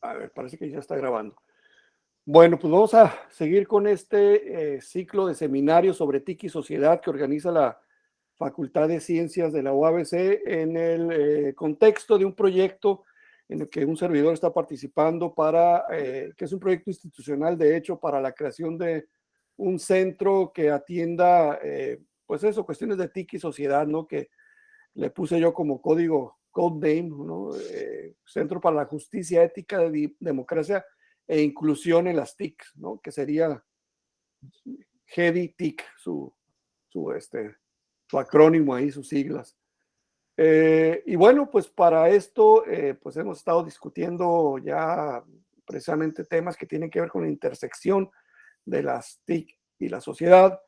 A ver, parece que ya está grabando. Bueno, pues vamos a seguir con este ciclo de seminarios sobre TIC y sociedad que organiza la Facultad de Ciencias de la UABC en el contexto de un proyecto en el que un servidor está participando que es un proyecto institucional, de hecho, para la creación de un centro que atienda, pues eso, cuestiones de TIC y sociedad, ¿no? Que le puse yo como code name, ¿no? Centro para la Justicia, Ética, Democracia e Inclusión en las TIC, ¿no? Que sería GEDI-TIC, su acrónimo ahí, sus siglas. Y bueno, pues para esto, pues hemos estado discutiendo ya precisamente temas que tienen que ver con la intersección de las TIC y la sociedad.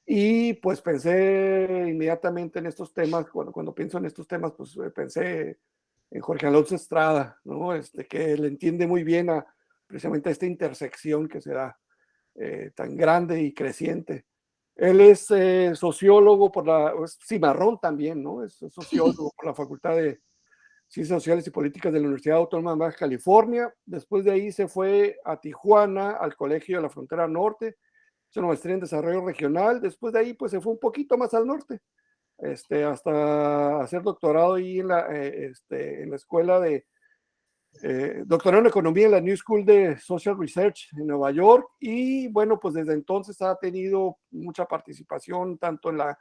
Y pues pensé inmediatamente en estos temas, cuando pienso en estos temas, pues pensé en Jorge Alonso Estrada, ¿no? Que le entiende muy bien precisamente a esta intersección que se da tan grande y creciente. Él es sociólogo es cimarrón también, ¿no? Es sociólogo por la Facultad de Ciencias Sociales y Políticas de la Universidad Autónoma de Baja California. Después de ahí se fue a Tijuana, al Colegio de la Frontera Norte, hizo una maestría en desarrollo regional. Después de ahí, pues se fue un poquito más al norte, hasta hacer doctorado ahí en la escuela doctorado en economía en la New School de Social Research en Nueva York. Y bueno, pues desde entonces ha tenido mucha participación tanto en la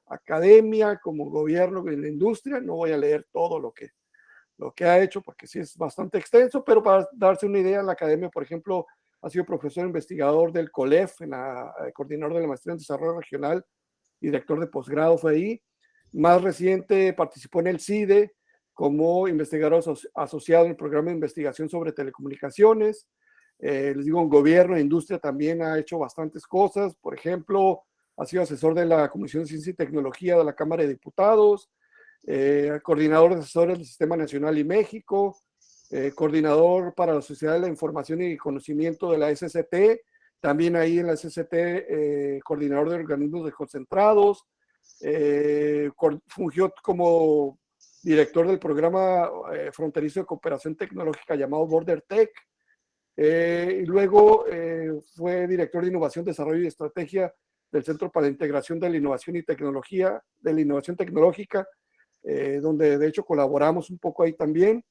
academia como gobierno y en la industria. No voy a leer todo lo que ha hecho porque sí es bastante extenso, pero para darse una idea, en la academia, por ejemplo, ha sido profesor investigador del COLEF, coordinador de la maestría en desarrollo regional y director de posgrado fue ahí. Más reciente participó en el CIDE como investigador asociado en el programa de investigación sobre telecomunicaciones. Les digo, en gobierno e industria también ha hecho bastantes cosas. Por ejemplo, ha sido asesor de la Comisión de Ciencia y Tecnología de la Cámara de Diputados, coordinador de asesores del Sistema Nacional y México, coordinador para la Sociedad de la Información y Conocimiento de la SCT, también ahí en la SCT, coordinador de organismos desconcentrados, fungió como director del programa fronterizo de cooperación tecnológica llamado Border Tech, y luego fue director de innovación, desarrollo y estrategia del Centro para la Integración de la Innovación y Tecnología, de la Innovación Tecnológica, donde de hecho colaboramos un poco ahí también.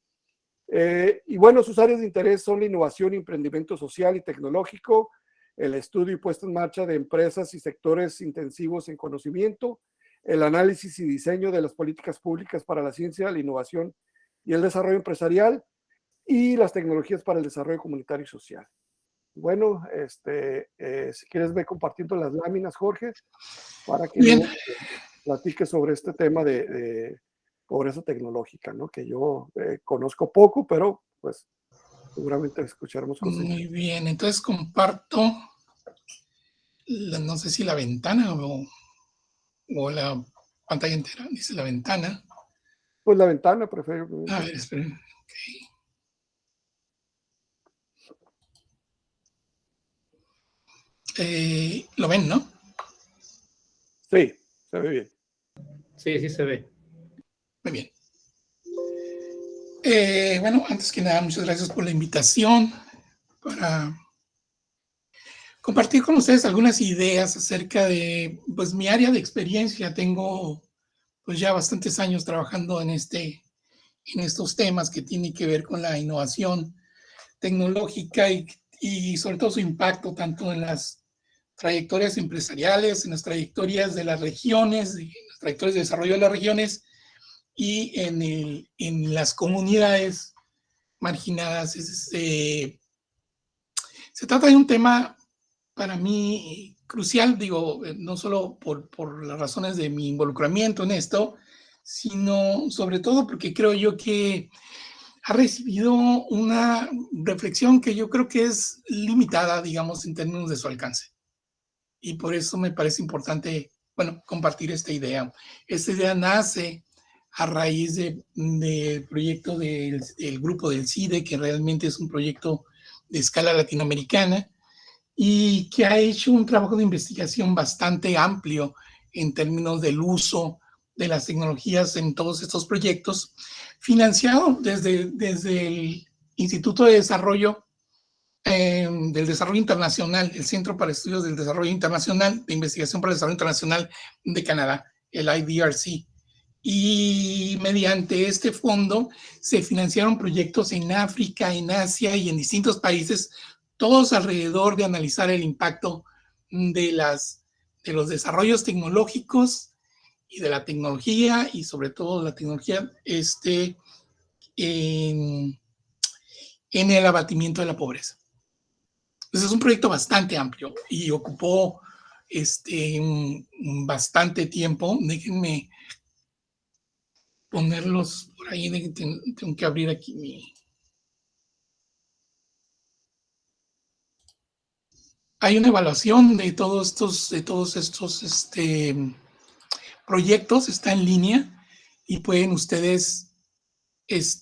Y bueno, sus áreas de interés son la innovación, emprendimiento social y tecnológico, el estudio y puesta en marcha de empresas y sectores intensivos en conocimiento, el análisis y diseño de las políticas públicas para la ciencia, la innovación y el desarrollo empresarial, y las tecnologías para el desarrollo comunitario y social. Bueno, si quieres ve compartiendo las láminas, Jorge, para que luego platique sobre este tema de pobreza tecnológica, ¿no? Que yo conozco poco, pero pues seguramente escucharemos cosas. Muy bien, entonces comparto, no sé si la ventana o la pantalla entera, dice la ventana. Pues la ventana, prefiero. A ver, esperen. Okay. ¿Lo ven, no? Sí, se ve bien. Sí, sí se ve. Muy bien. Bueno, antes que nada, muchas gracias por la invitación para compartir con ustedes algunas ideas acerca de pues, mi área de experiencia. Tengo pues ya bastantes años trabajando en estos temas que tienen que ver con la innovación tecnológica y sobre todo su impacto tanto en las trayectorias empresariales, en las trayectorias de las regiones, en las trayectorias de desarrollo de las regiones y en las comunidades marginadas. Se trata de un tema para mí crucial, digo, no solo por las razones de mi involucramiento en esto, sino sobre todo porque creo yo que ha recibido una reflexión que yo creo que es limitada, digamos, en términos de su alcance. Y por eso me parece importante, bueno, compartir esta idea. Esta idea nace a raíz del proyecto del grupo del CIDE, que realmente es un proyecto de escala latinoamericana y que ha hecho un trabajo de investigación bastante amplio en términos del uso de las tecnologías en todos estos proyectos, financiado desde Instituto de Desarrollo del Desarrollo Internacional, el Centro para Estudios del Desarrollo Internacional, de Investigación para el Desarrollo Internacional de Canadá, el IDRC. Y mediante este fondo se financiaron proyectos en África, en Asia y en distintos países, todos alrededor de analizar el impacto de los desarrollos tecnológicos y de la tecnología, y sobre todo la tecnología en el abatimiento de la pobreza. Entonces es un proyecto bastante amplio y ocupó bastante tiempo. Déjenme ponerlos por ahí, tengo que abrir aquí mi... Hay una evaluación de todos estos proyectos, está en línea y pueden ustedes pues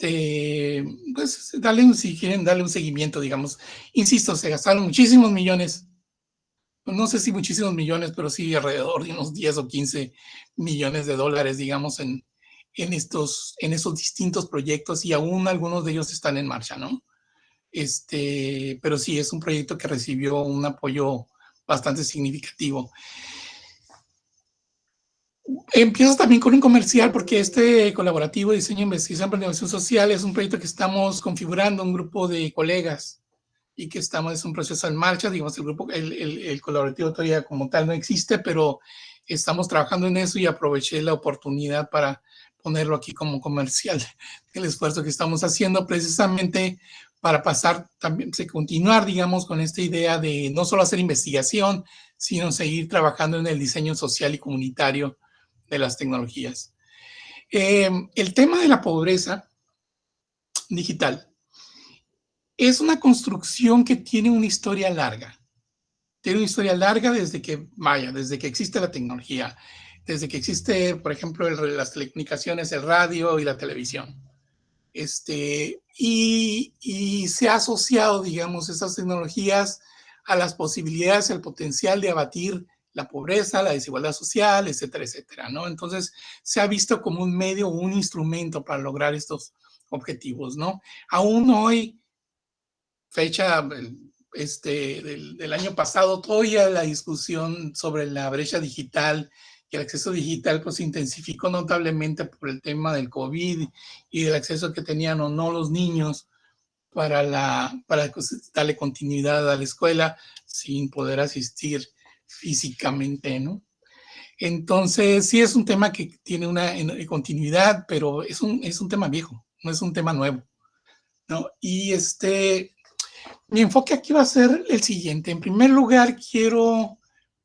si quieren darle un seguimiento, digamos. Insisto, se gastaron muchísimos millones, no sé si muchísimos millones, pero sí alrededor de unos 10 o 15 millones de dólares, digamos, en esos distintos proyectos, y aún algunos de ellos están en marcha, ¿no? Pero sí, es un proyecto que recibió un apoyo bastante significativo. Empiezo también con un comercial, porque este colaborativo de diseño, investigación para innovación social es un proyecto que estamos configurando un grupo de colegas y que es un proceso en marcha. Digamos, el colaborativo todavía como tal no existe, pero estamos trabajando en eso y aproveché la oportunidad para ponerlo aquí como comercial, el esfuerzo que estamos haciendo precisamente para continuar, digamos, con esta idea de no solo hacer investigación, sino seguir trabajando en el diseño social y comunitario de las tecnologías. El tema de la pobreza digital es una construcción que tiene una historia larga. Tiene una historia larga desde que existe la tecnología, desde que existe, por ejemplo, las telecomunicaciones, el radio y la televisión. Y se ha asociado, digamos, esas tecnologías a las posibilidades, el potencial de abatir la pobreza, la desigualdad social, etcétera, etcétera, ¿no? Entonces, se ha visto como un medio, un instrumento para lograr estos objetivos, ¿no? Aún hoy, fecha del año pasado, todavía la discusión sobre la brecha digital y el acceso digital pues se intensificó notablemente por el tema del COVID y del acceso que tenían o no los niños para darle continuidad a la escuela sin poder asistir físicamente, ¿no? Entonces, sí es un tema que tiene una continuidad, pero es un tema viejo, no es un tema nuevo, ¿no? Y mi enfoque aquí va a ser el siguiente. En primer lugar, quiero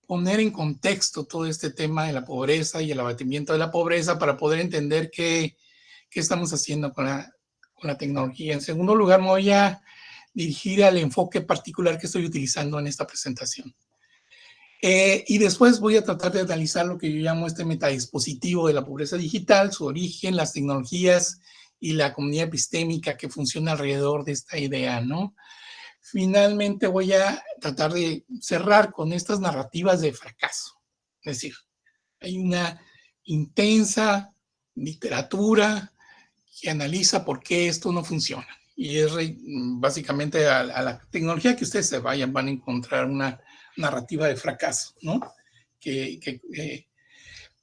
poner en contexto todo este tema de la pobreza y el abatimiento de la pobreza para poder entender qué estamos haciendo con la tecnología. En segundo lugar, me voy a dirigir al enfoque particular que estoy utilizando en esta presentación. Y después voy a tratar de analizar lo que yo llamo este metadispositivo de la pobreza digital, su origen, las tecnologías y la comunidad epistémica que funciona alrededor de esta idea, ¿no? Finalmente voy a tratar de cerrar con estas narrativas de fracaso. Es decir, hay una intensa literatura que analiza por qué esto no funciona. Y es básicamente a la tecnología que ustedes se vayan, van a encontrar una narrativa de fracaso, ¿no?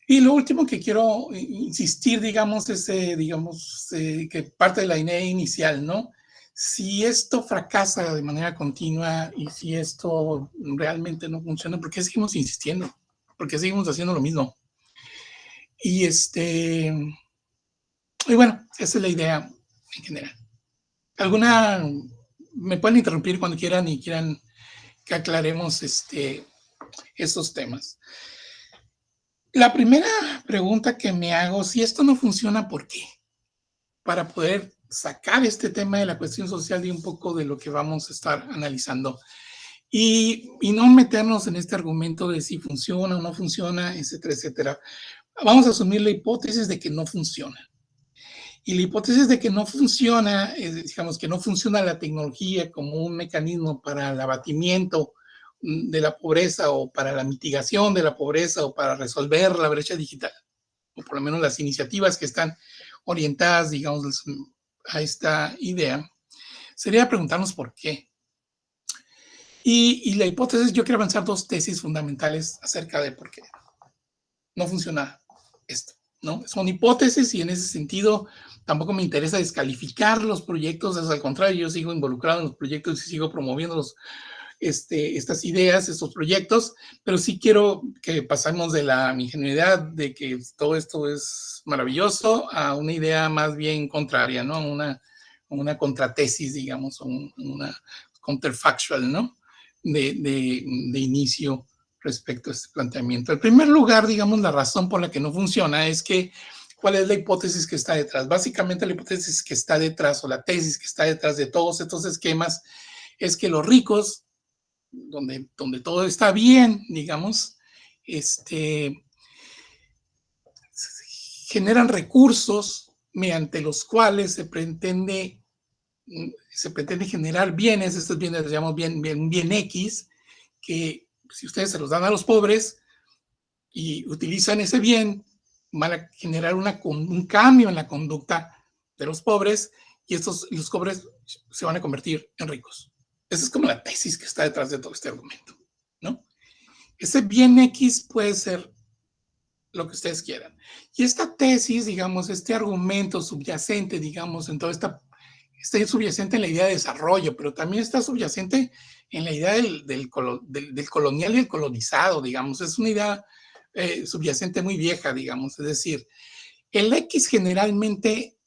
Y lo último que quiero insistir, digamos, es que parte de la idea inicial, ¿no? Si esto fracasa de manera continua y si esto realmente no funciona, ¿por qué seguimos insistiendo? ¿Por qué seguimos haciendo lo mismo? Y bueno, esa es la idea en general. Me pueden interrumpir cuando quieran y quieran que aclaremos estos temas. La primera pregunta que me hago, si esto no funciona, ¿por qué? Para poder sacar este tema de la cuestión social de un poco de lo que vamos a estar analizando y no meternos en este argumento de si funciona o no funciona, etcétera, etcétera. Vamos a asumir la hipótesis de que no funciona. Y la hipótesis de que no funciona, digamos que no funciona la tecnología como un mecanismo para el abatimiento de la pobreza o para la mitigación de la pobreza o para resolver la brecha digital, o por lo menos las iniciativas que están orientadas, digamos, a esta idea, sería preguntarnos por qué. Y la hipótesis, yo quiero avanzar 2 tesis fundamentales acerca de por qué no funciona esto, ¿no? Son hipótesis y en ese sentido tampoco me interesa descalificar los proyectos, es al contrario, yo sigo involucrado en los proyectos y sigo promoviendo estas ideas, estos proyectos, pero sí quiero que pasemos de la ingenuidad de que todo esto es maravilloso a una idea más bien contraria, ¿no? Una contratesis, digamos, una counterfactual, ¿no? De inicio respecto a este planteamiento. En primer lugar, digamos, la razón por la que no funciona es que, ¿cuál es la hipótesis que está detrás? Básicamente la hipótesis que está detrás o la tesis que está detrás de todos estos esquemas es que los ricos, donde todo está bien, digamos, generan recursos mediante los cuales se pretende generar bienes, estos bienes los llamamos bien X, que si ustedes se los dan a los pobres y utilizan ese bien, van a generar un cambio en la conducta de los pobres y los pobres se van a convertir en ricos. Esa es como la tesis que está detrás de todo este argumento, ¿no? Ese bien X puede ser lo que ustedes quieran. Y esta tesis, digamos, este argumento subyacente, digamos, en toda está subyacente en la idea de desarrollo, pero también está subyacente en la idea del colonial y el colonizado, digamos. Es una idea subyacente muy vieja, digamos. Es decir, el X generalmente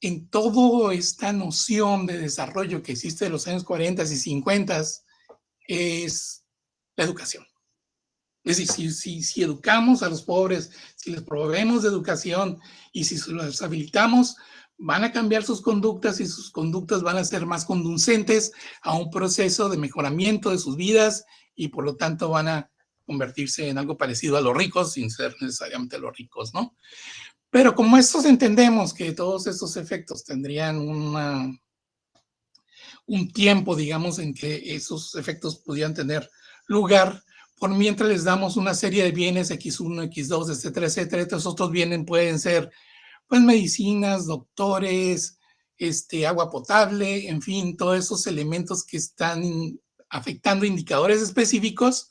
en toda esta noción de desarrollo que existe de los años 40 y 50 es la educación. Es decir, si educamos a los pobres, si les proveemos de educación y si los habilitamos, van a cambiar sus conductas y sus conductas van a ser más conducentes a un proceso de mejoramiento de sus vidas y por lo tanto van a convertirse en algo parecido a los ricos sin ser necesariamente los ricos, ¿no? Pero como estos entendemos que todos estos efectos tendrían un tiempo, digamos, en que esos efectos pudieran tener lugar, por mientras les damos una serie de bienes, X1, X2, etcétera, etcétera. Estos otros bienes pueden ser, pues, medicinas, doctores, agua potable, en fin, todos esos elementos que están afectando indicadores específicos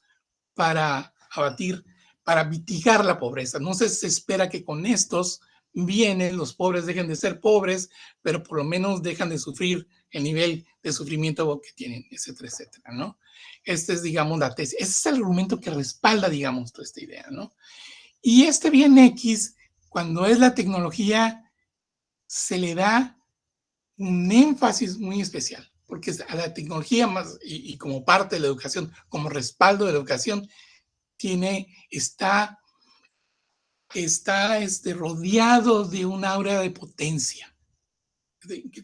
para mitigar la pobreza. No se espera que con estos bienes los pobres dejen de ser pobres, pero por lo menos dejan de sufrir el nivel de sufrimiento que tienen, etcétera, etcétera, ¿no? Este es, digamos, la tesis. Ese es el argumento que respalda, digamos, toda esta idea, ¿no? Y este bien X, cuando es la tecnología, se le da un énfasis muy especial, porque a la tecnología más, y como parte de la educación, como respaldo de la educación, está rodeado de un aura de potencia,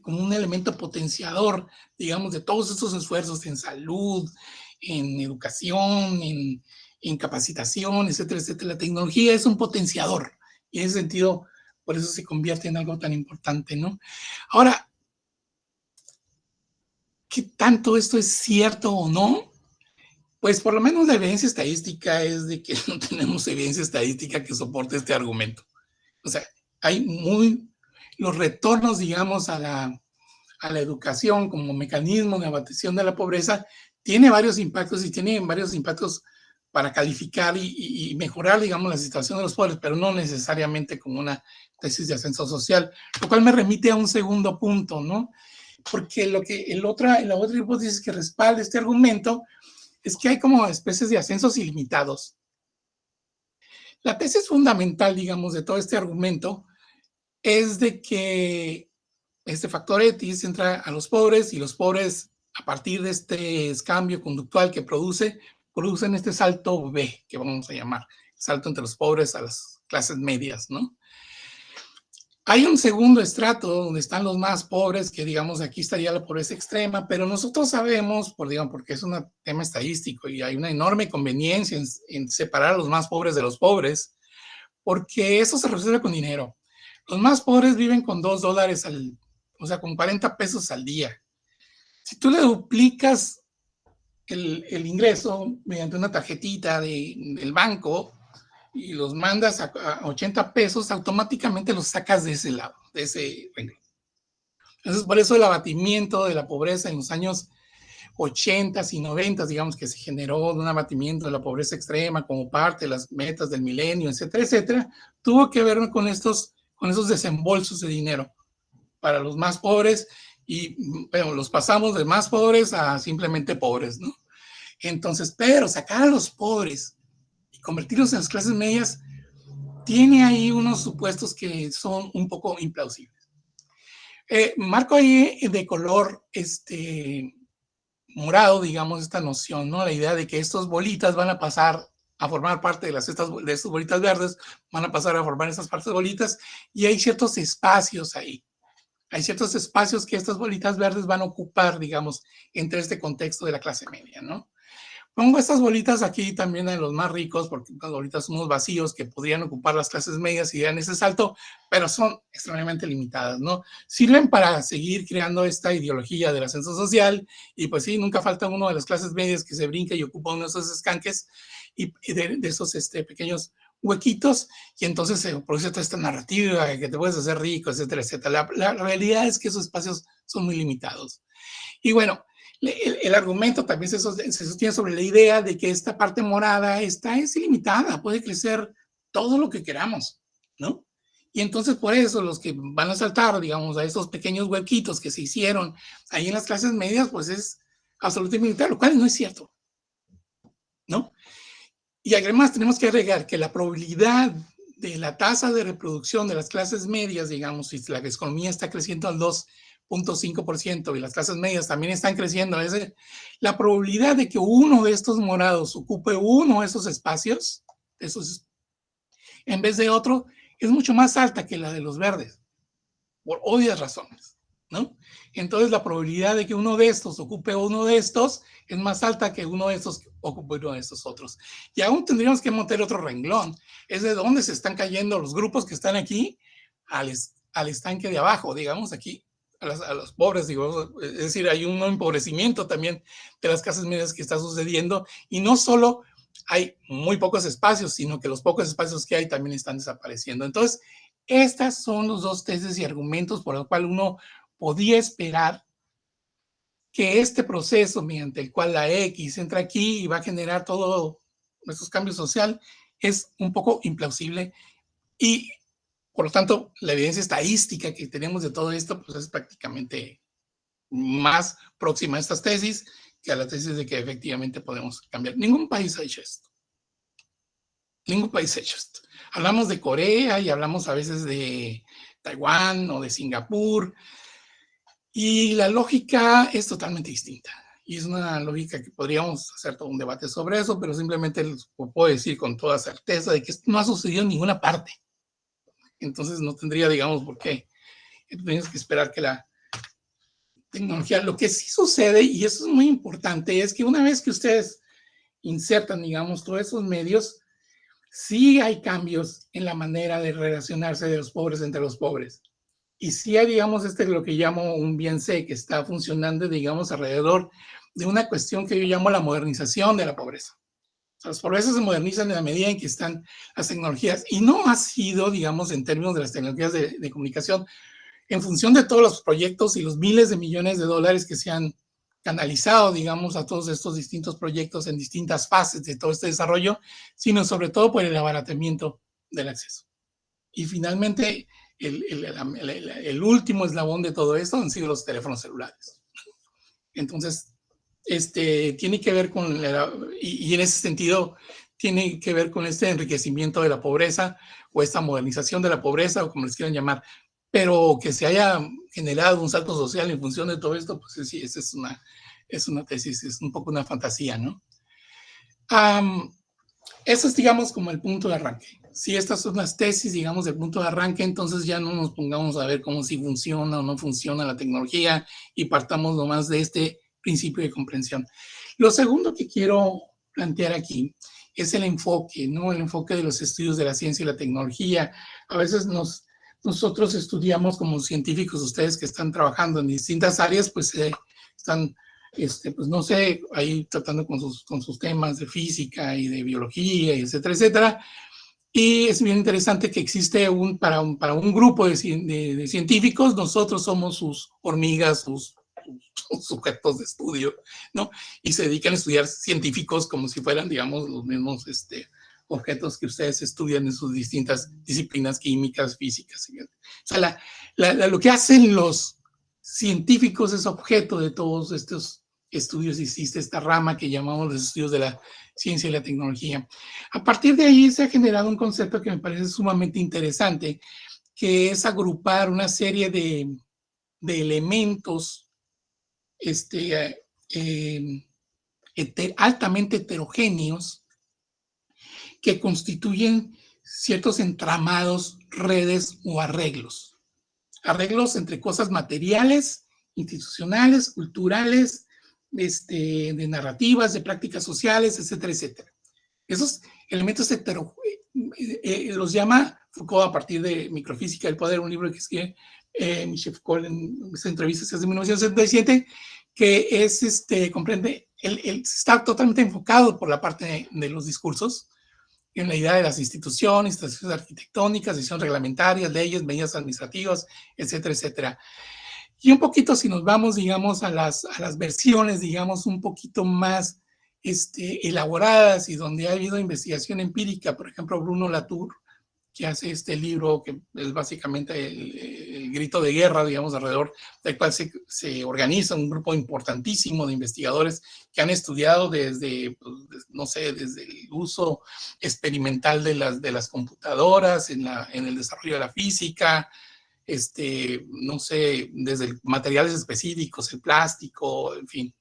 como un elemento potenciador, digamos, de todos estos esfuerzos en salud, en educación, en capacitación, etcétera, etcétera. La tecnología es un potenciador y en ese sentido, por eso se convierte en algo tan importante, ¿no? Ahora, ¿qué tanto esto es cierto o no? Pues por lo menos la evidencia estadística es de que no tenemos evidencia estadística que soporte este argumento. O sea, los retornos, digamos, a la educación como mecanismo de abatición de la pobreza tiene varios impactos y tiene varios impactos para calificar y mejorar, digamos, la situación de los pobres, pero no necesariamente como una tesis de ascenso social, lo cual me remite a un segundo punto, ¿no? Porque la otra hipótesis que respalda este argumento es que hay como especies de ascensos ilimitados. La tesis fundamental, digamos, de todo este argumento es de que este factor X entra a los pobres y los pobres, a partir de este cambio conductual que producen este salto B, que vamos a llamar, salto entre los pobres a las clases medias, ¿no? Hay un segundo estrato donde están los más pobres, que digamos aquí estaría la pobreza extrema, pero nosotros sabemos, porque es un tema estadístico y hay una enorme conveniencia en separar a los más pobres de los pobres, porque eso se resuelve con dinero. Los más pobres viven con $2 o sea, con 40 pesos al día. Si tú le duplicas el ingreso mediante una tarjetita del banco, y los mandas a 80 pesos, automáticamente los sacas de ese lado, de ese renglón. Entonces, por eso el abatimiento de la pobreza en los años 80 y 90, digamos, que se generó un abatimiento de la pobreza extrema como parte de las metas del milenio, etcétera, etcétera, tuvo que ver con esos desembolsos de dinero para los más pobres y, bueno, los pasamos de más pobres a simplemente pobres, ¿no? Entonces, pero sacar a los pobres y convertirlos en las clases medias tiene ahí unos supuestos que son un poco implausibles. Marco ahí de color morado, digamos, esta noción, ¿no? La idea de que estas bolitas van a pasar a formar parte de estas bolitas verdes, van a pasar a formar estas partes bolitas, y hay ciertos espacios ahí. Hay ciertos espacios que estas bolitas verdes van a ocupar, digamos, entre este contexto de la clase media, ¿no? Pongo estas bolitas aquí también en los más ricos, porque las bolitas son unos vacíos que podrían ocupar las clases medias y dan ese salto, pero son extremadamente limitadas, ¿no? Sirven para seguir creando esta ideología del ascenso social, y pues sí, nunca falta uno de las clases medias que se brinca y ocupa uno de esos escanques y de esos pequeños huequitos, y entonces se produce toda esta narrativa de que te puedes hacer rico, etcétera, etcétera. La realidad es que esos espacios son muy limitados. Y bueno, el argumento también se sostiene sobre la idea de que esta parte morada es ilimitada, puede crecer todo lo que queramos, ¿no? Y entonces por eso los que van a saltar, digamos, a esos pequeños huequitos que se hicieron ahí en las clases medias, pues es absolutamente limitado, lo cual no es cierto, ¿no? Y además tenemos que agregar que la probabilidad de la tasa de reproducción de las clases medias, digamos, si la economía está creciendo al 2.5% y las clases medias también están creciendo, la probabilidad de que uno de estos morados ocupe uno de esos espacios, en vez de otro, es mucho más alta que la de los verdes, por obvias razones, ¿no? Entonces la probabilidad de que uno de estos ocupe uno de estos es más alta que uno de estos ocupe uno de estos otros. Y aún tendríamos que montar otro renglón, es de dónde se están cayendo los grupos que están aquí al estanque de abajo, digamos aquí, a los pobres, digo, es decir, hay un empobrecimiento también de las clases medias que está sucediendo, y no solo hay muy pocos espacios, sino que los pocos espacios que hay también están desapareciendo. Entonces, estas son los dos tesis y argumentos por los cuales uno podía esperar que este proceso mediante el cual la X entra aquí y va a generar todos estos cambios sociales es un poco implausible, y por lo tanto la evidencia estadística que tenemos de todo esto pues es prácticamente más próxima a estas tesis que a la tesis de que efectivamente podemos cambiar. Ningún país ha hecho esto. Ningún país ha hecho esto. Hablamos de Corea y hablamos a veces de Taiwán o de Singapur, y la lógica es totalmente distinta. Y es una lógica que podríamos hacer todo un debate sobre eso, pero simplemente les puedo decir con toda certeza de que esto no ha sucedido en ninguna parte. Entonces no tendría, digamos, por qué. Tenemos que esperar que la tecnología, lo que sí sucede, y eso es muy importante, es que una vez que ustedes insertan, digamos, todos esos medios, sí hay cambios en la manera de relacionarse de los pobres entre los pobres. Y sí hay, digamos, lo que llamo un bien C que está funcionando, digamos, alrededor de una cuestión que yo llamo la modernización de la pobreza. O sea, las pobrezas se modernizan en la medida en que están las tecnologías, y no ha sido, digamos, en términos de las tecnologías de comunicación, en función de todos los proyectos y los miles de millones de dólares que se han canalizado, digamos, a todos estos distintos proyectos en distintas fases de todo este desarrollo, sino sobre todo por el abaratamiento del acceso. Y finalmente, el último eslabón de todo esto han sido los teléfonos celulares. Entonces, tiene que ver con, y en ese sentido, tiene que ver con este enriquecimiento de la pobreza, o esta modernización de la pobreza, o como les quieran llamar, pero que se haya generado un salto social en función de todo esto, pues sí, esa es una tesis, es un poco una fantasía, ¿no? Eso es, digamos, como el punto de arranque. Si estas son las tesis, digamos, del punto de arranque, entonces ya no nos pongamos a ver cómo si funciona o no funciona la tecnología, y partamos nomás de este principio de comprensión. Lo segundo que quiero plantear aquí es el enfoque, ¿no? El enfoque de los estudios de la ciencia y la tecnología. A veces nosotros estudiamos como científicos, ustedes que están trabajando en distintas áreas, pues están, pues no sé, ahí tratando con sus temas de física y de biología, y etcétera, etcétera. Y es bien interesante que existe para un grupo de científicos, nosotros somos sus hormigas, sus sujetos de estudio, ¿no? Y se dedican a estudiar científicos como si fueran, digamos, los mismos objetos que ustedes estudian en sus distintas disciplinas químicas, físicas. O sea, lo que hacen los científicos es objeto de todos estos estudios. Existe esta rama que llamamos los estudios de la ciencia y la tecnología. A partir de ahí se ha generado un concepto que me parece sumamente interesante, que es agrupar una serie de elementos altamente heterogéneos que constituyen ciertos entramados, redes o arreglos. Arreglos entre cosas materiales, institucionales, culturales, de narrativas, de prácticas sociales, etcétera, etcétera. Esos elementos los llama Foucault a partir de Microfísica del Poder, un libro que escribe Michel Foucault en esa entrevista desde 1977, que es, comprende, está totalmente enfocado por la parte de los discursos, en la idea de las instituciones, instituciones arquitectónicas, decisiones reglamentarias, leyes, medidas administrativas, etcétera, etcétera. Y un poquito, si nos vamos, digamos, a las versiones, digamos, un poquito más elaboradas y donde ha habido investigación empírica, por ejemplo, Bruno Latour, que hace este libro que es básicamente el grito de guerra, digamos, alrededor del cual se organiza un grupo importantísimo de investigadores que han estudiado desde, pues, no sé, desde el uso experimental de las computadoras en el desarrollo de la física, no sé, desde materiales específicos, el plástico, en fin,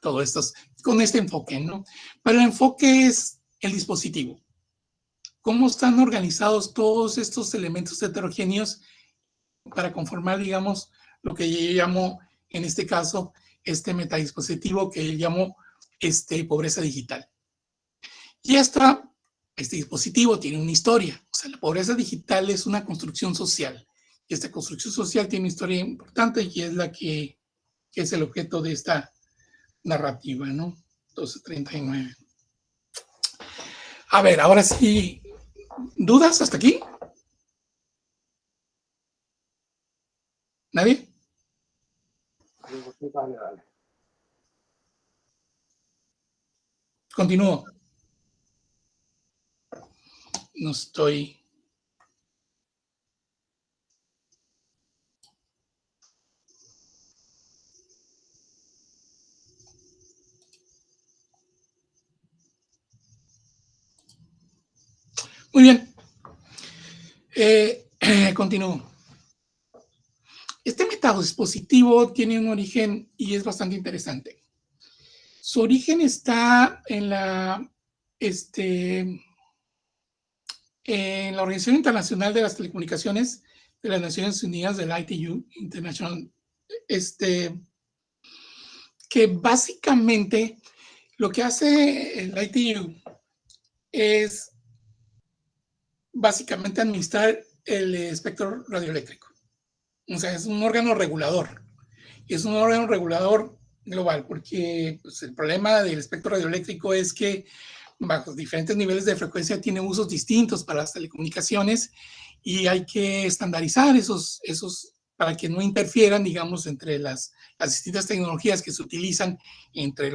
todo esto con este enfoque, ¿no? Pero el enfoque es el dispositivo. ¿Cómo están organizados todos estos elementos heterogéneos para conformar, digamos, lo que yo llamo, en este caso, este metadispositivo que yo llamo pobreza digital? Y este dispositivo tiene una historia. O sea, la pobreza digital es una construcción social. Y esta construcción social tiene una historia importante y es la que es el objeto de esta narrativa, ¿no? 1239. A ver, ahora sí, ¿dudas hasta aquí? ¿Nadie? Dale. Continúo. No estoy... Muy bien. Continúo. Este metadispositivo tiene un origen y es bastante interesante. Su origen está en la Organización Internacional de las Telecomunicaciones de las Naciones Unidas, del ITU, International, que básicamente lo que hace el ITU es básicamente administrar el espectro radioeléctrico. O sea, es un órgano regulador. Y es un órgano regulador global, porque pues, el problema del espectro radioeléctrico es que bajo diferentes niveles de frecuencia tiene usos distintos para las telecomunicaciones y hay que estandarizar esos para que no interfieran, digamos, entre las distintas tecnologías que se utilizan entre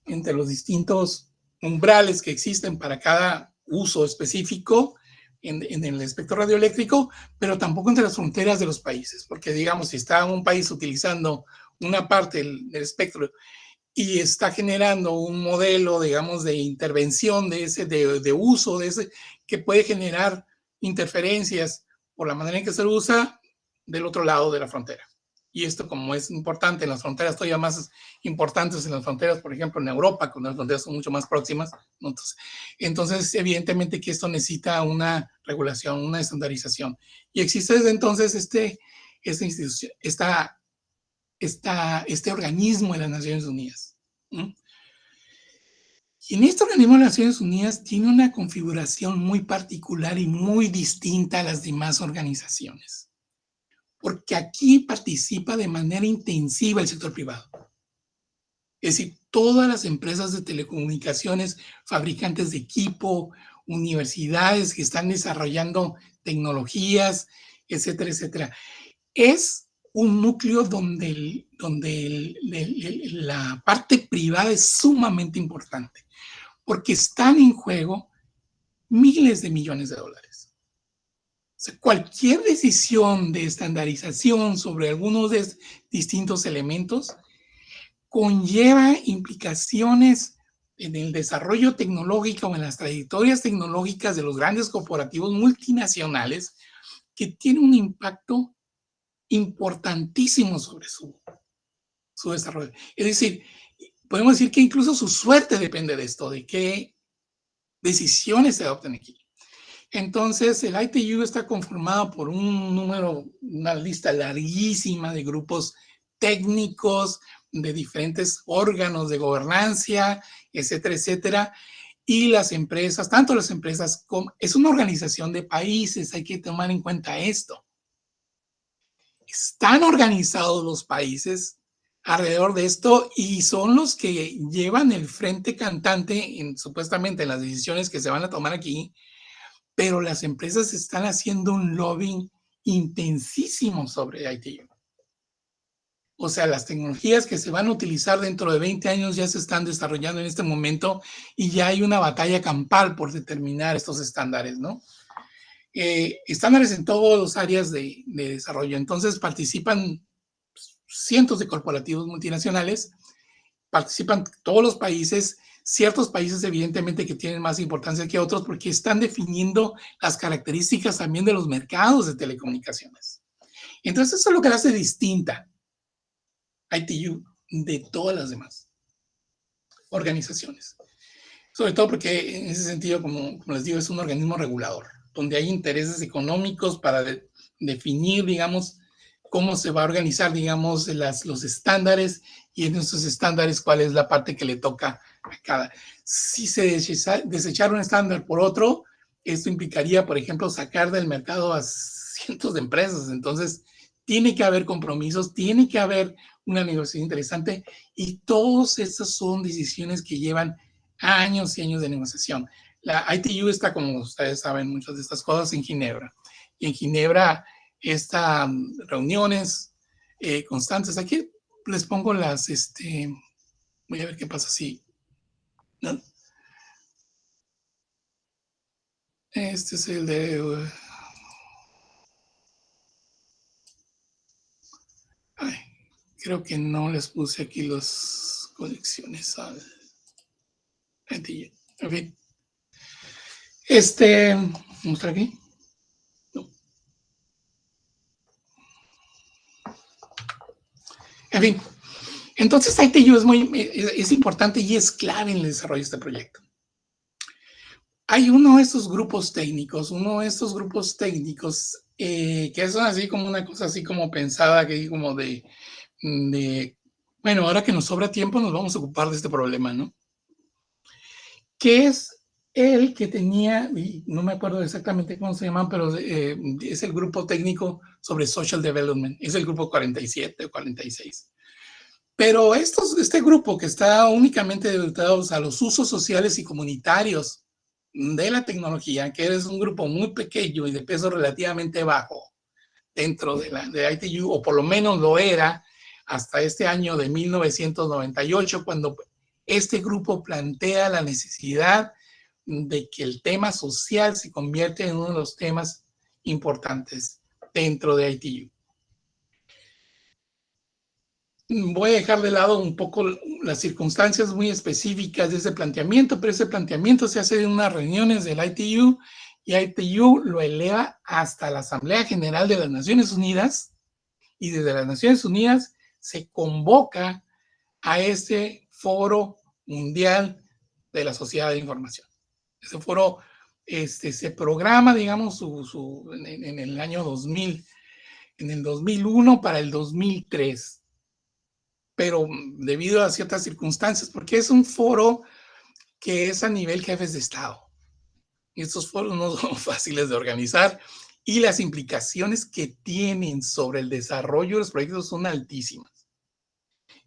entre los distintos umbrales que existen para cada uso específico en el espectro radioeléctrico, pero tampoco entre las fronteras de los países, porque digamos, si está un país utilizando una parte del espectro y está generando un modelo, digamos, de intervención de uso de ese, que puede generar interferencias por la manera en que se usa del otro lado de la frontera. Y esto, como es importante en las fronteras, todavía más importantes en las fronteras, por ejemplo, en Europa, cuando las fronteras son mucho más próximas, ¿no? Entonces, evidentemente que esto necesita una regulación, una estandarización. Y existe desde entonces esta institución, este organismo de las Naciones Unidas. ¿Mm? Y en este organismo de las Naciones Unidas tiene una configuración muy particular y muy distinta a las demás organizaciones, porque aquí participa de manera intensiva el sector privado. Es decir, todas las empresas de telecomunicaciones, fabricantes de equipo, universidades que están desarrollando tecnologías, etcétera, etcétera. Es un núcleo donde la parte privada es sumamente importante, porque están en juego miles de millones de dólares. O sea, cualquier decisión de estandarización sobre algunos de distintos elementos conlleva implicaciones en el desarrollo tecnológico o en las trayectorias tecnológicas de los grandes corporativos multinacionales que tienen un impacto importantísimo sobre su desarrollo. Es decir, podemos decir que incluso su suerte depende de esto, de qué decisiones se adoptan aquí. Entonces, el ITU está conformado por una lista larguísima de grupos técnicos, de diferentes órganos de gobernanza, etcétera, etcétera. Y las empresas, tanto las empresas como es una organización de países, hay que tomar en cuenta esto. Están organizados los países alrededor de esto y son los que llevan el frente cantante supuestamente en las decisiones que se van a tomar aquí, pero las empresas están haciendo un lobbying intensísimo sobre ITU. O sea, las tecnologías que se van a utilizar dentro de 20 años ya se están desarrollando en este momento y ya hay una batalla campal por determinar estos estándares, ¿no? Estándares en todas las áreas de desarrollo. Entonces participan cientos de corporativos multinacionales, participan todos los países, ciertos países evidentemente que tienen más importancia que otros porque están definiendo las características también de los mercados de telecomunicaciones. Entonces eso es lo que la hace distinta ITU de todas las demás organizaciones. Sobre todo porque en ese sentido, como les digo, es un organismo regulador, donde hay intereses económicos para definir, digamos, cómo se va a organizar, digamos, los estándares y en esos estándares cuál es la parte que le toca a cada. Si se desechara un estándar por otro, esto implicaría, por ejemplo, sacar del mercado a cientos de empresas. Entonces, tiene que haber compromisos, tiene que haber una negociación interesante y todas estas son decisiones que llevan años y años de negociación. La ITU está, como ustedes saben, muchas de estas cosas en Ginebra. Y en Ginebra están reuniones constantes. Aquí les pongo las, voy a ver qué pasa si, ¿no? Este es el de... ay, creo que no les puse aquí las conexiones al ITU. En fin. ¿Mostrar aquí? No. En fin. Entonces, ITU es importante y es clave en el desarrollo de este proyecto. Hay uno de estos grupos técnicos, que son así como una cosa así como pensada, que como bueno, ahora que nos sobra tiempo nos vamos a ocupar de este problema, ¿no? Que es el que tenía, y no me acuerdo exactamente cómo se llama, pero es el grupo técnico sobre Social Development, es el grupo 47 o 46. Pero este grupo que está únicamente dedicado a los usos sociales y comunitarios de la tecnología, que es un grupo muy pequeño y de peso relativamente bajo dentro de ITU, o por lo menos lo era hasta este año de 1998, cuando este grupo plantea la necesidad de que el tema social se convierta en uno de los temas importantes dentro de ITU. Voy a dejar de lado un poco las circunstancias muy específicas de ese planteamiento, pero ese planteamiento se hace en unas reuniones del ITU y ITU lo eleva hasta la Asamblea General de las Naciones Unidas y desde las Naciones Unidas se convoca a ese foro mundial de la sociedad de información. Ese foro se programa, digamos, en el año 2000, en el 2001 para el 2003. Pero debido a ciertas circunstancias, porque es un foro que es a nivel jefes de Estado. Y estos foros no son fáciles de organizar y las implicaciones que tienen sobre el desarrollo de los proyectos son altísimas.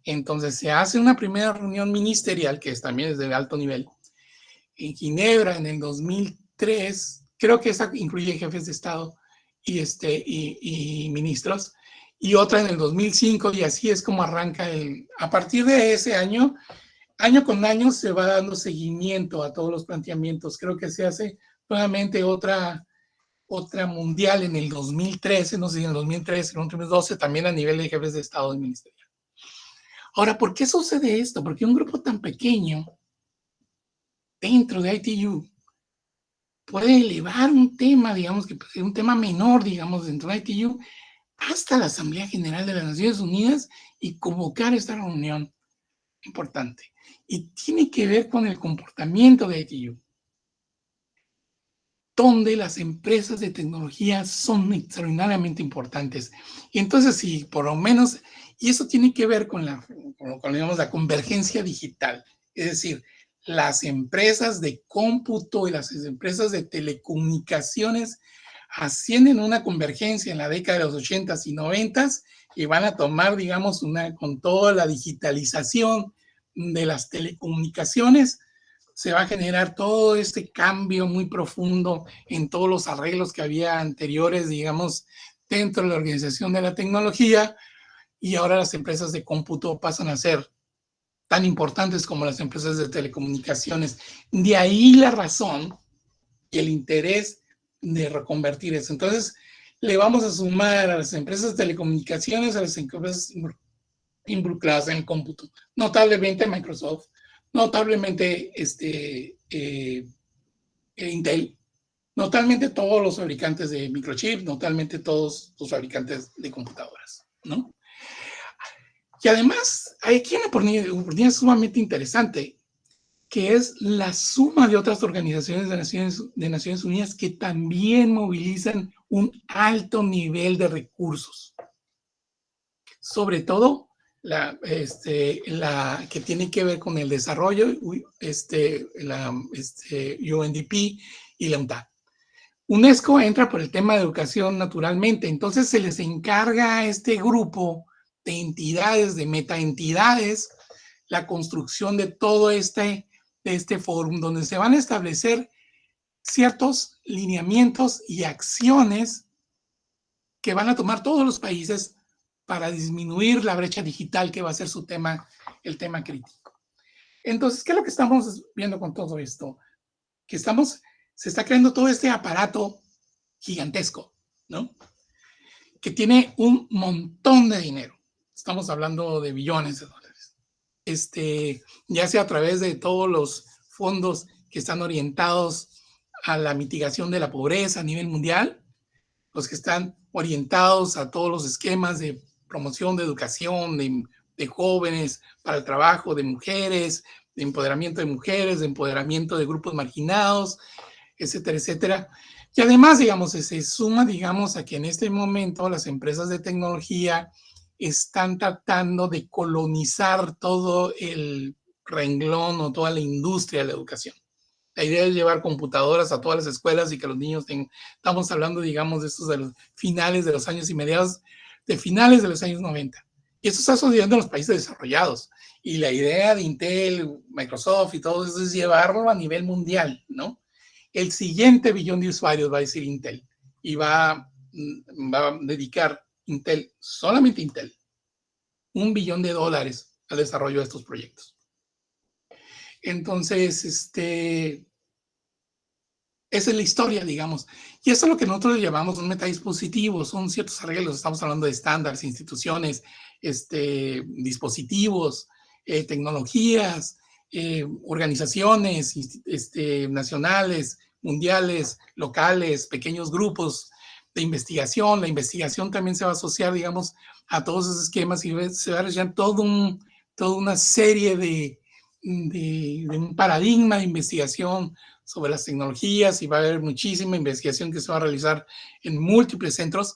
Entonces se hace una primera reunión ministerial, que también es de alto nivel, en Ginebra en el 2003, creo que esa incluye jefes de Estado y ministros, y otra en el 2005, y así es como arranca a partir de ese año con año se va dando seguimiento a todos los planteamientos. Creo que se hace nuevamente otra mundial en el 2013, no sé si en el 2013, en el 2012, también a nivel de jefes de Estado y ministerial. Ahora, ¿por qué sucede esto? Porque un grupo tan pequeño dentro de ITU puede elevar un tema, digamos, que un tema menor, digamos, dentro de ITU, hasta la Asamblea General de las Naciones Unidas y convocar esta reunión importante. Y tiene que ver con el comportamiento de ITU, donde las empresas de tecnología son extraordinariamente importantes. Y entonces, sí, por lo menos, y eso tiene que ver con digamos, la convergencia digital, es decir, las empresas de cómputo y las empresas de telecomunicaciones ascienden a una convergencia en la década de los 80s y 90s y van a tomar, digamos, con toda la digitalización de las telecomunicaciones, se va a generar todo este cambio muy profundo en todos los arreglos que había anteriores, digamos, dentro de la organización de la tecnología, y ahora las empresas de cómputo pasan a ser tan importantes como las empresas de telecomunicaciones. De ahí la razón y el interés de reconvertir eso. Entonces, le vamos a sumar a las empresas de telecomunicaciones, a las empresas involucradas en el cómputo. Notablemente Microsoft, notablemente Intel, notablemente todos los fabricantes de microchips, notablemente todos los fabricantes de computadoras, ¿no? Y además, hay aquí una oportunidad sumamente interesante, que es la suma de otras organizaciones de Naciones Unidas que también movilizan un alto nivel de recursos. Sobre todo la que tiene que ver con el desarrollo, UNDP y la UNTAD. UNESCO entra por el tema de educación naturalmente, entonces se les encarga a este grupo de entidades, de metaentidades, la construcción de todo este fórum, donde se van a establecer ciertos lineamientos y acciones que van a tomar todos los países para disminuir la brecha digital, que va a ser el tema crítico. Entonces, ¿qué es lo que estamos viendo con todo esto? Que se está creando todo este aparato gigantesco, ¿no? Que tiene un montón de dinero. Estamos hablando de billones de dólares. Ya sea a través de todos los fondos que están orientados a la mitigación de la pobreza a nivel mundial, los que están orientados a todos los esquemas de promoción de educación, de jóvenes, para el trabajo de mujeres, de empoderamiento de mujeres, de empoderamiento de grupos marginados, etcétera, etcétera. Y además, digamos, se suma, digamos, a que en este momento las empresas de tecnología están tratando de colonizar todo el renglón o toda la industria de la educación. La idea es llevar computadoras a todas las escuelas y que los niños tengan. Estamos hablando, digamos, de estos de los finales de los años y mediados de finales de los años 90. Y esto está sucediendo en los países desarrollados. Y la idea de Intel, Microsoft y todo eso es llevarlo a nivel mundial, ¿no? El siguiente billón de usuarios va a decir Intel y va a dedicar Intel, solamente Intel, $1 billón al desarrollo de estos proyectos. Entonces, esa es la historia, digamos. Y eso es lo que nosotros llamamos un metadispositivo. Son ciertos arreglos. Estamos hablando de estándares, instituciones, dispositivos, tecnologías, organizaciones nacionales, mundiales, locales, pequeños grupos de investigación. La investigación también se va a asociar, digamos, a todos esos esquemas y se va a desarrollar toda una serie de un paradigma de investigación sobre las tecnologías, y va a haber muchísima investigación que se va a realizar en múltiples centros,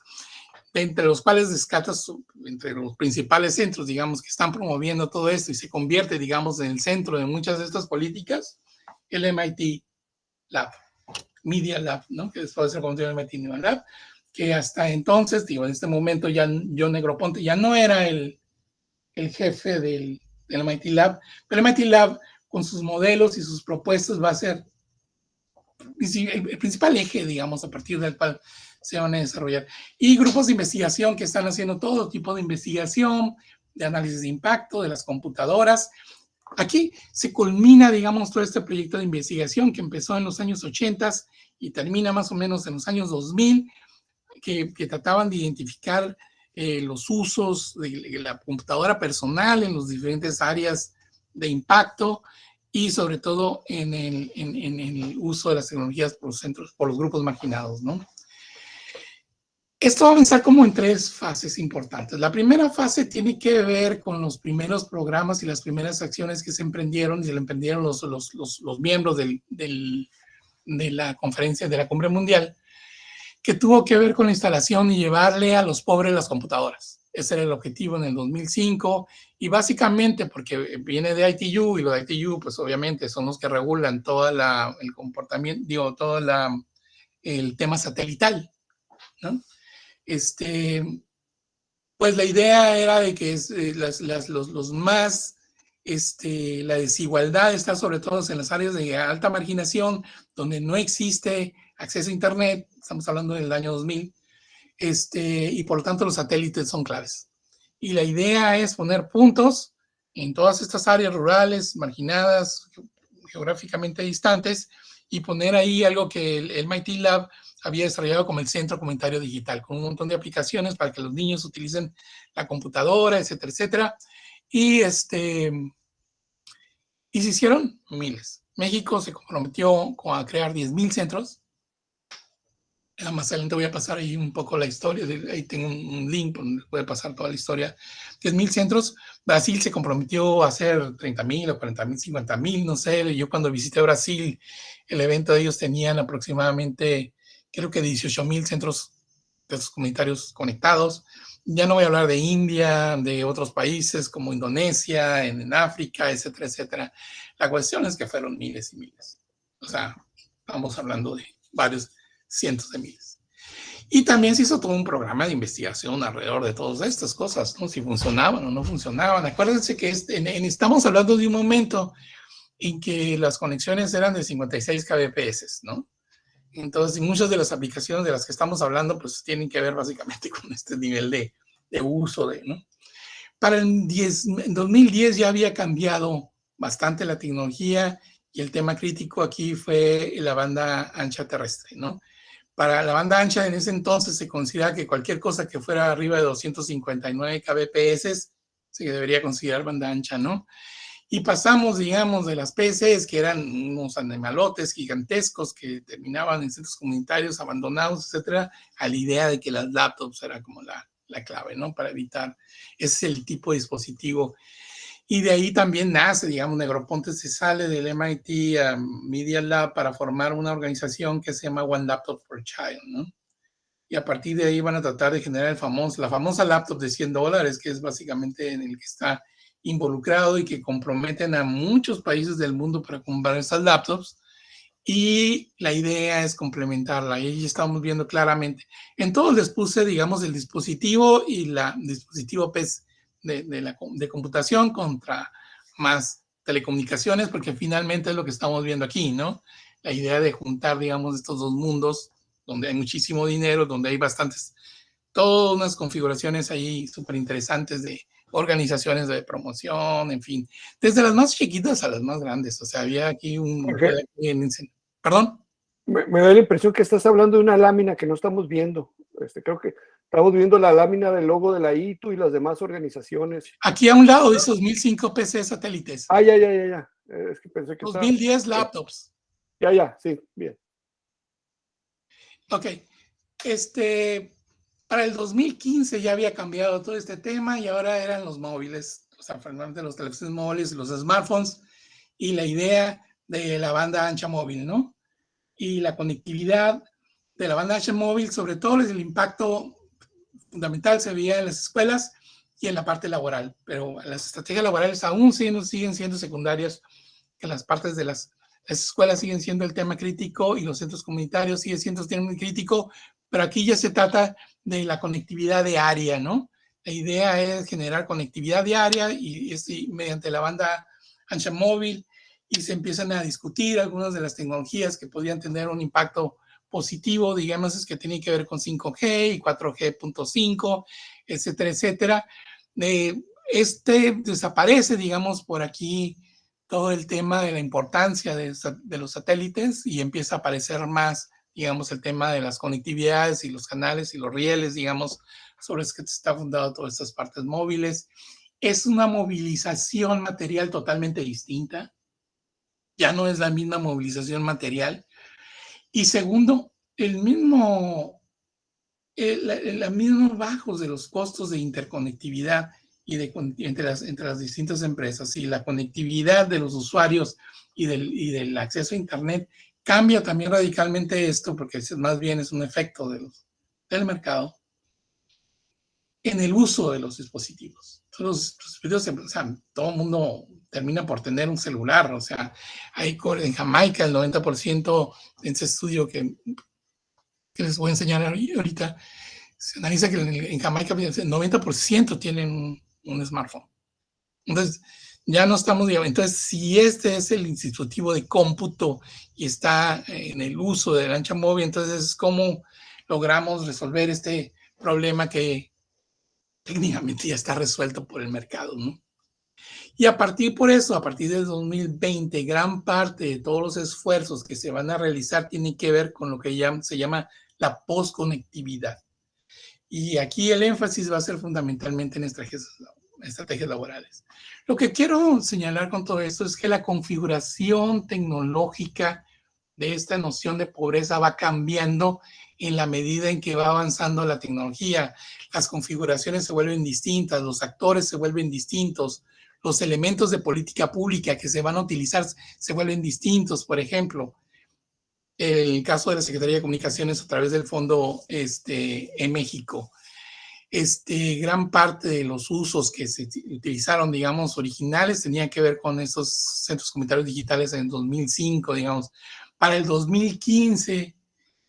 entre los cuales descartas, entre los principales centros, digamos, que están promoviendo todo esto y se convierte, digamos, en el centro de muchas de estas políticas, el MIT Lab, Media Lab, ¿no? Que después se convirtió en el MIT Media Lab, que hasta entonces, digo, en este momento ya John Negroponte ya no era el el jefe del MIT Lab, pero el MIT Lab con sus modelos y sus propuestas va a ser el principal eje, digamos, a partir del cual se van a desarrollar. Y grupos de investigación que están haciendo todo tipo de investigación, de análisis de impacto, de las computadoras. Aquí se culmina, digamos, todo este proyecto de investigación que empezó en los años 80 y termina más o menos en los años 2000, que trataban de identificar los usos de la computadora personal en las diferentes áreas de impacto y sobre todo en el uso de las tecnologías por los grupos marginados, ¿no? Esto va a avanzar como en 3 fases importantes. La primera fase tiene que ver con los primeros programas y las primeras acciones que se emprendieron, y se le emprendieron los miembros de la conferencia de la Cumbre Mundial, que tuvo que ver con la instalación y llevarle a los pobres las computadoras. Ese era el objetivo en el 2005, y básicamente porque viene de ITU, y los de ITU, pues obviamente son los que regulan todo el comportamiento, digo, todo el tema satelital, ¿no? Pues la idea era de que la desigualdad está sobre todo en las áreas de alta marginación, donde no existe acceso a Internet, estamos hablando del año 2000, y por lo tanto los satélites son claves. Y la idea es poner puntos en todas estas áreas rurales, marginadas, geográficamente distantes, y poner ahí algo que el MIT Lab había desarrollado como el Centro Comunitario Digital, con un montón de aplicaciones para que los niños utilicen la computadora, etcétera, etcétera. Y se hicieron miles. México se comprometió a crear 10,000 centros. Más adelante voy a pasar ahí un poco la historia. Ahí tengo un link donde puede pasar toda la historia. 10,000 centros. Brasil se comprometió a hacer 30,000 o 40,000, 50,000, no sé. Yo cuando visité Brasil, el evento de ellos tenían aproximadamente, creo que 18,000 centros de esos comunitarios conectados. Ya no voy a hablar de India, de otros países como Indonesia, en África, etcétera, etcétera. La cuestión es que fueron miles y miles. O sea, estamos hablando de varios cientos de miles. Y también se hizo todo un programa de investigación alrededor de todas estas cosas, ¿no? Si funcionaban o no funcionaban. Acuérdense que estamos hablando de un momento en que las conexiones eran de 56 kbps, ¿no? Entonces, muchas de las aplicaciones de las que estamos hablando, pues tienen que ver básicamente con este nivel de uso, ¿no? Para el 2010 ya había cambiado bastante la tecnología, y el tema crítico aquí fue la banda ancha terrestre, ¿no? Para la banda ancha en ese entonces se considera que cualquier cosa que fuera arriba de 259 kbps se debería considerar banda ancha, ¿no? Y pasamos, digamos, de las PCs, que eran unos animalotes gigantescos que terminaban en centros comunitarios abandonados, etcétera, a la idea de que las laptops era como la clave, ¿no? Para evitar. Ese es el tipo de dispositivo. Y de ahí también nace, digamos, Negroponte se sale del MIT Media Lab para formar una organización que se llama One Laptop for Child, ¿no? Y a partir de ahí van a tratar de generar la famosa laptop de $100, que es básicamente en el que está involucrado y que comprometen a muchos países del mundo para comprar estas laptops. Y la idea es complementarla. Y ahí estamos viendo claramente. En todos les puse, digamos, el dispositivo y dispositivo PES de computación contra más telecomunicaciones, porque finalmente es lo que estamos viendo aquí, ¿no? La idea de juntar, digamos, estos dos mundos donde hay muchísimo dinero, donde hay todas unas configuraciones ahí súper interesantes de organizaciones de promoción, en fin, desde las más chiquitas a las más grandes. O sea, había aquí ¿Perdón? Me da la impresión que estás hablando de una lámina que no estamos viendo. Creo que estamos viendo la lámina del logo de la ITU y las demás organizaciones. Aquí a un lado dice 2005 PC satélites. Ya. Es que pensé que 2010 laptops. Ya, sí, bien. Ok. Para el 2015 ya había cambiado todo este tema, y ahora eran los móviles, o sea, finalmente los teléfonos móviles, los smartphones, y la idea de la banda ancha móvil, ¿no? Y la conectividad de la banda ancha móvil, sobre todo el impacto fundamental se veía en las escuelas y en la parte laboral, pero las estrategias laborales aún siguen siendo secundarias, que las partes de las escuelas siguen siendo el tema crítico y los centros comunitarios siguen siendo el tema crítico, pero aquí ya se trata de la conectividad de área, ¿no? La idea es generar conectividad diaria y mediante la banda ancha móvil, y se empiezan a discutir algunas de las tecnologías que podrían tener un impacto positivo, digamos, es que tienen que ver con 5G y 4G.5, etcétera, etcétera. Desaparece, digamos, por aquí todo el tema de la importancia de los satélites y empieza a aparecer más, digamos, el tema de las conectividades y los canales y los rieles, digamos, sobre los que está fundado todas estas partes móviles. Es una movilización material totalmente distinta. Ya no es la misma movilización material. Y segundo, los mismos bajos de los costos de interconectividad y entre las distintas empresas y la conectividad de los usuarios y del acceso a Internet cambia también radicalmente esto, porque más bien es un efecto del mercado en el uso de los dispositivos. Los dispositivos, o sea, todo el mundo termina por tener un celular, o sea, hay en Jamaica el 90% en ese estudio que les voy a enseñar ahorita, se analiza que en Jamaica el 90% tienen un smartphone. Entonces, ya no estamos, entonces, si este es el dispositivo de cómputo y está en el uso de la ancha móvil, entonces, ¿cómo logramos resolver este problema que técnicamente ya está resuelto por el mercado, ¿no? Y a partir de 2020, gran parte de todos los esfuerzos que se van a realizar tienen que ver con lo que se llama la postconectividad. Y aquí el énfasis va a ser fundamentalmente en estrategias laborales. Lo que quiero señalar con todo esto es que la configuración tecnológica de esta noción de pobreza va cambiando en la medida en que va avanzando la tecnología. Las configuraciones se vuelven distintas, los actores se vuelven distintos, los elementos de política pública que se van a utilizar se vuelven distintos. Por ejemplo, el caso de la Secretaría de Comunicaciones a través del fondo en México. Gran parte de los usos que se utilizaron, digamos, originales, tenían que ver con esos centros comunitarios digitales en 2005, digamos. Para el 2015,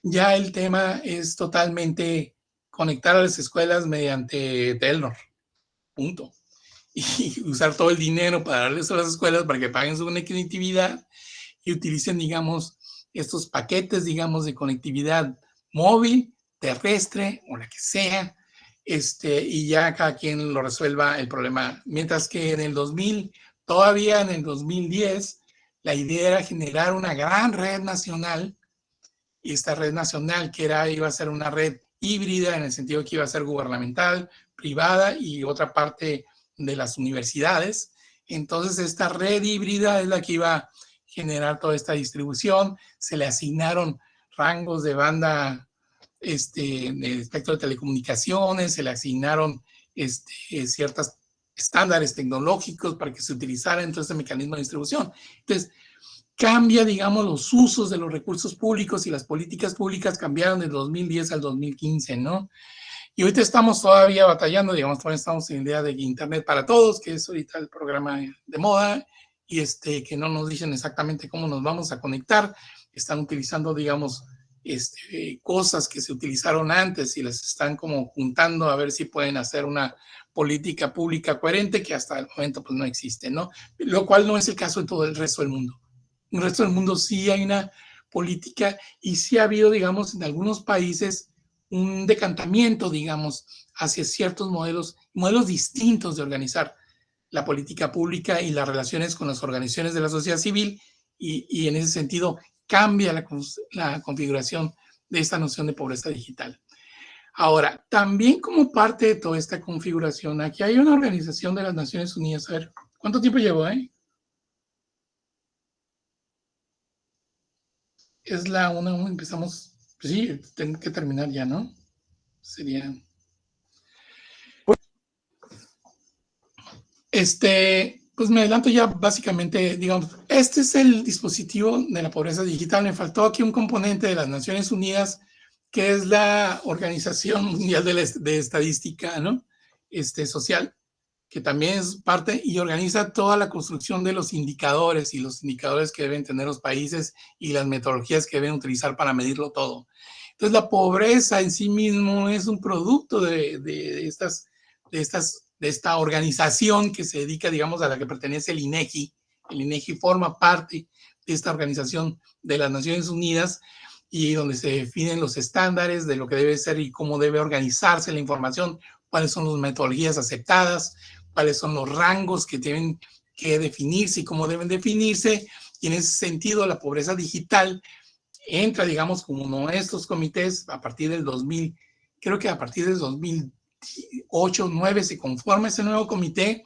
ya el tema es totalmente conectar a las escuelas mediante Telnor, punto. Y usar todo el dinero para darles a las escuelas para que paguen su conectividad y utilicen, digamos, estos paquetes, digamos, de conectividad móvil, terrestre o la que sea, y ya cada quien lo resuelva el problema. Mientras que todavía en el 2010, la idea era generar una gran red nacional, y esta red nacional iba a ser una red híbrida en el sentido que iba a ser gubernamental, privada y otra parte de las universidades. Entonces esta red híbrida es la que iba a generar toda esta distribución. Se le asignaron rangos de banda en el espectro de telecomunicaciones, se le asignaron ciertos estándares tecnológicos para que se utilizara en todo este mecanismo de distribución. Entonces, cambia, digamos, los usos de los recursos públicos y las políticas públicas cambiaron del 2010 al 2015, ¿no? Y ahorita estamos todavía batallando, digamos, todavía estamos en la idea de Internet para todos, que es ahorita el programa de moda, y que no nos dicen exactamente cómo nos vamos a conectar. Están utilizando, digamos, cosas que se utilizaron antes y las están como juntando a ver si pueden hacer una política pública coherente que hasta el momento pues no existe, ¿no? Lo cual no es el caso en todo el resto del mundo. En el resto del mundo sí hay una política y sí ha habido, digamos, en algunos países un decantamiento, digamos, hacia ciertos modelos distintos de organizar la política pública y las relaciones con las organizaciones de la sociedad civil y en ese sentido cambia la configuración de esta noción de pobreza digital. Ahora, también como parte de toda esta configuración, aquí hay una organización de las Naciones Unidas. A ver, ¿cuánto tiempo llevo, Es la 1, empezamos, pues sí, tengo que terminar ya, ¿no? Sería... Pues me adelanto ya básicamente, digamos, este es el dispositivo de la pobreza digital. Me faltó aquí un componente de las Naciones Unidas, que es la Organización Mundial de Estadística, ¿no? Social, que también es parte y organiza toda la construcción de los indicadores y los indicadores que deben tener los países y las metodologías que deben utilizar para medirlo todo. Entonces, la pobreza en sí mismo es un producto de estas de esta organización que se dedica, digamos, a la que pertenece el INEGI. El INEGI forma parte de esta organización de las Naciones Unidas y donde se definen los estándares de lo que debe ser y cómo debe organizarse la información, cuáles son las metodologías aceptadas, cuáles son los rangos que tienen que definirse y cómo deben definirse. Y en ese sentido, la pobreza digital entra, digamos, como uno de estos comités a partir del 2000, creo que a partir del 2008, 2009 se conforma ese nuevo comité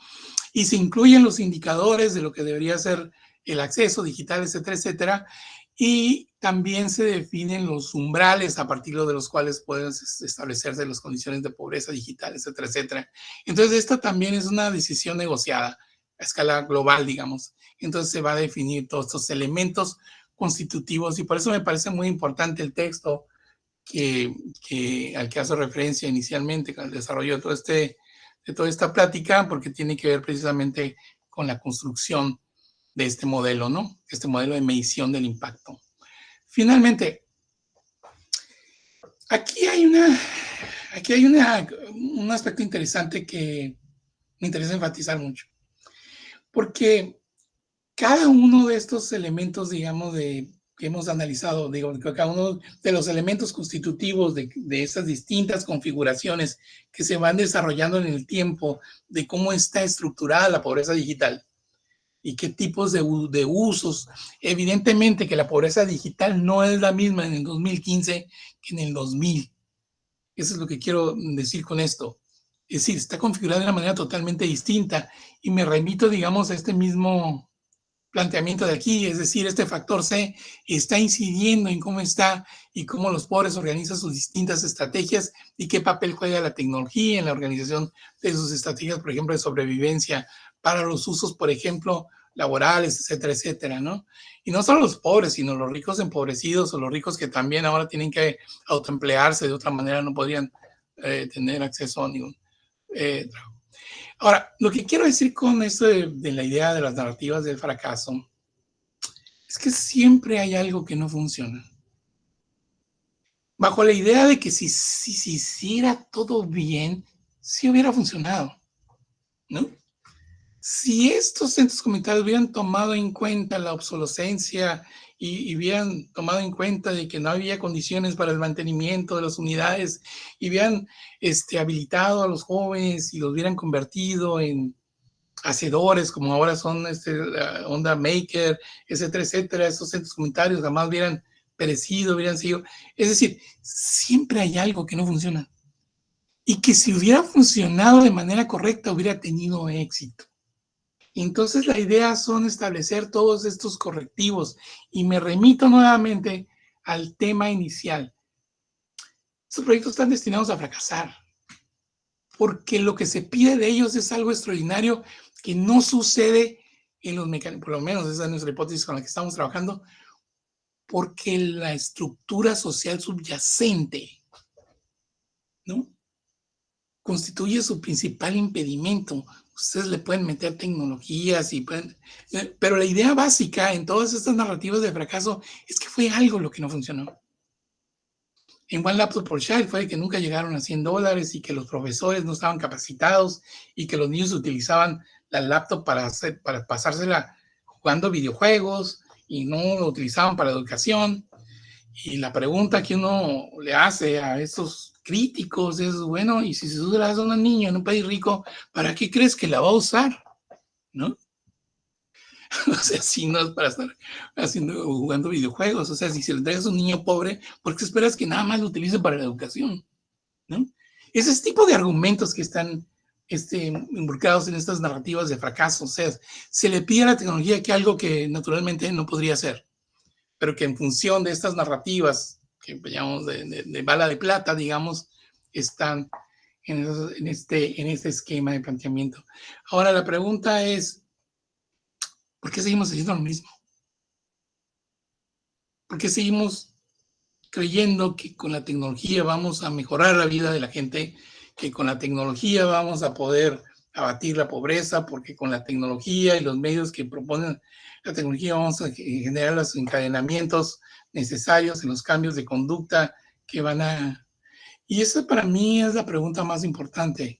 y se incluyen los indicadores de lo que debería ser el acceso digital, etcétera, etcétera. Y también se definen los umbrales a partir de los cuales pueden establecerse las condiciones de pobreza digital, etcétera, etcétera. Entonces, esta también es una decisión negociada a escala global, digamos. Entonces, se va a definir todos estos elementos constitutivos y por eso me parece muy importante el texto al que hace referencia inicialmente con el desarrollo de toda esta plática, porque tiene que ver precisamente con la construcción de este modelo, ¿no? Este modelo de medición del impacto. Finalmente, aquí hay un aspecto interesante que me interesa enfatizar mucho, porque cada uno de estos elementos, digamos, que hemos analizado, digo, cada uno de los elementos constitutivos de esas distintas configuraciones que se van desarrollando en el tiempo de cómo está estructurada la pobreza digital y qué tipos de usos. Evidentemente que la pobreza digital no es la misma en el 2015 que en el 2000. Eso es lo que quiero decir con esto. Es decir, está configurada de una manera totalmente distinta y me remito, digamos, a este mismo planteamiento de aquí, es decir, este factor C está incidiendo en cómo está y cómo los pobres organizan sus distintas estrategias y qué papel juega la tecnología en la organización de sus estrategias, por ejemplo, de sobrevivencia para los usos, por ejemplo, laborales, etcétera, etcétera, ¿no? Y no solo los pobres, sino los ricos empobrecidos o los ricos que también ahora tienen que autoemplearse, de otra manera no podrían tener acceso a ningún trabajo. Ahora, lo que quiero decir con esto de la idea de las narrativas del fracaso es que siempre hay algo que no funciona. Bajo la idea de que si hiciera todo bien, sí hubiera funcionado, ¿no? Si estos centros comunitarios hubieran tomado en cuenta la obsolescencia y hubieran tomado en cuenta de que no había condiciones para el mantenimiento de las unidades y hubieran habilitado a los jóvenes y los hubieran convertido en hacedores, como ahora son Onda Maker, etcétera, etcétera, esos centros comunitarios jamás hubieran perecido, hubieran sido. Es decir, siempre hay algo que no funciona. Y que si hubiera funcionado de manera correcta, hubiera tenido éxito. Entonces la idea son establecer todos estos correctivos y me remito nuevamente al tema inicial. Estos proyectos están destinados a fracasar porque lo que se pide de ellos es algo extraordinario que no sucede en los mecanismos, por lo menos esa es nuestra hipótesis con la que estamos trabajando, porque la estructura social subyacente, ¿no?, constituye su principal impedimento. Ustedes le pueden meter tecnologías pero la idea básica en todas estas narrativas de fracaso es que fue algo lo que no funcionó. En One Laptop per Child fue que nunca llegaron a $100 y que los profesores no estaban capacitados y que los niños utilizaban la laptop para pasársela jugando videojuegos y no lo utilizaban para educación. Y la pregunta que uno le hace a estos críticos es, bueno, y si se la das a una niña en un país rico, ¿para qué crees que la va a usar? ¿No? O sea, si no es para estar jugando videojuegos, o sea, si se le entregas a un niño pobre, ¿por qué esperas que nada más lo utilice para la educación? ¿No? Ese tipo de argumentos que están involucrados en estas narrativas de fracaso, o sea, se le pide a la tecnología que algo que naturalmente no podría hacer, pero que en función de estas narrativas que llamamos de bala de plata, digamos, están en este esquema de planteamiento. Ahora, la pregunta es, ¿por qué seguimos haciendo lo mismo? ¿Por qué seguimos creyendo que con la tecnología vamos a mejorar la vida de la gente, que con la tecnología vamos a poder abatir la pobreza, porque con la tecnología y los medios que proponen la tecnología vamos a generar los encadenamientos necesarios en los cambios de conducta que van a... Y esa para mí es la pregunta más importante.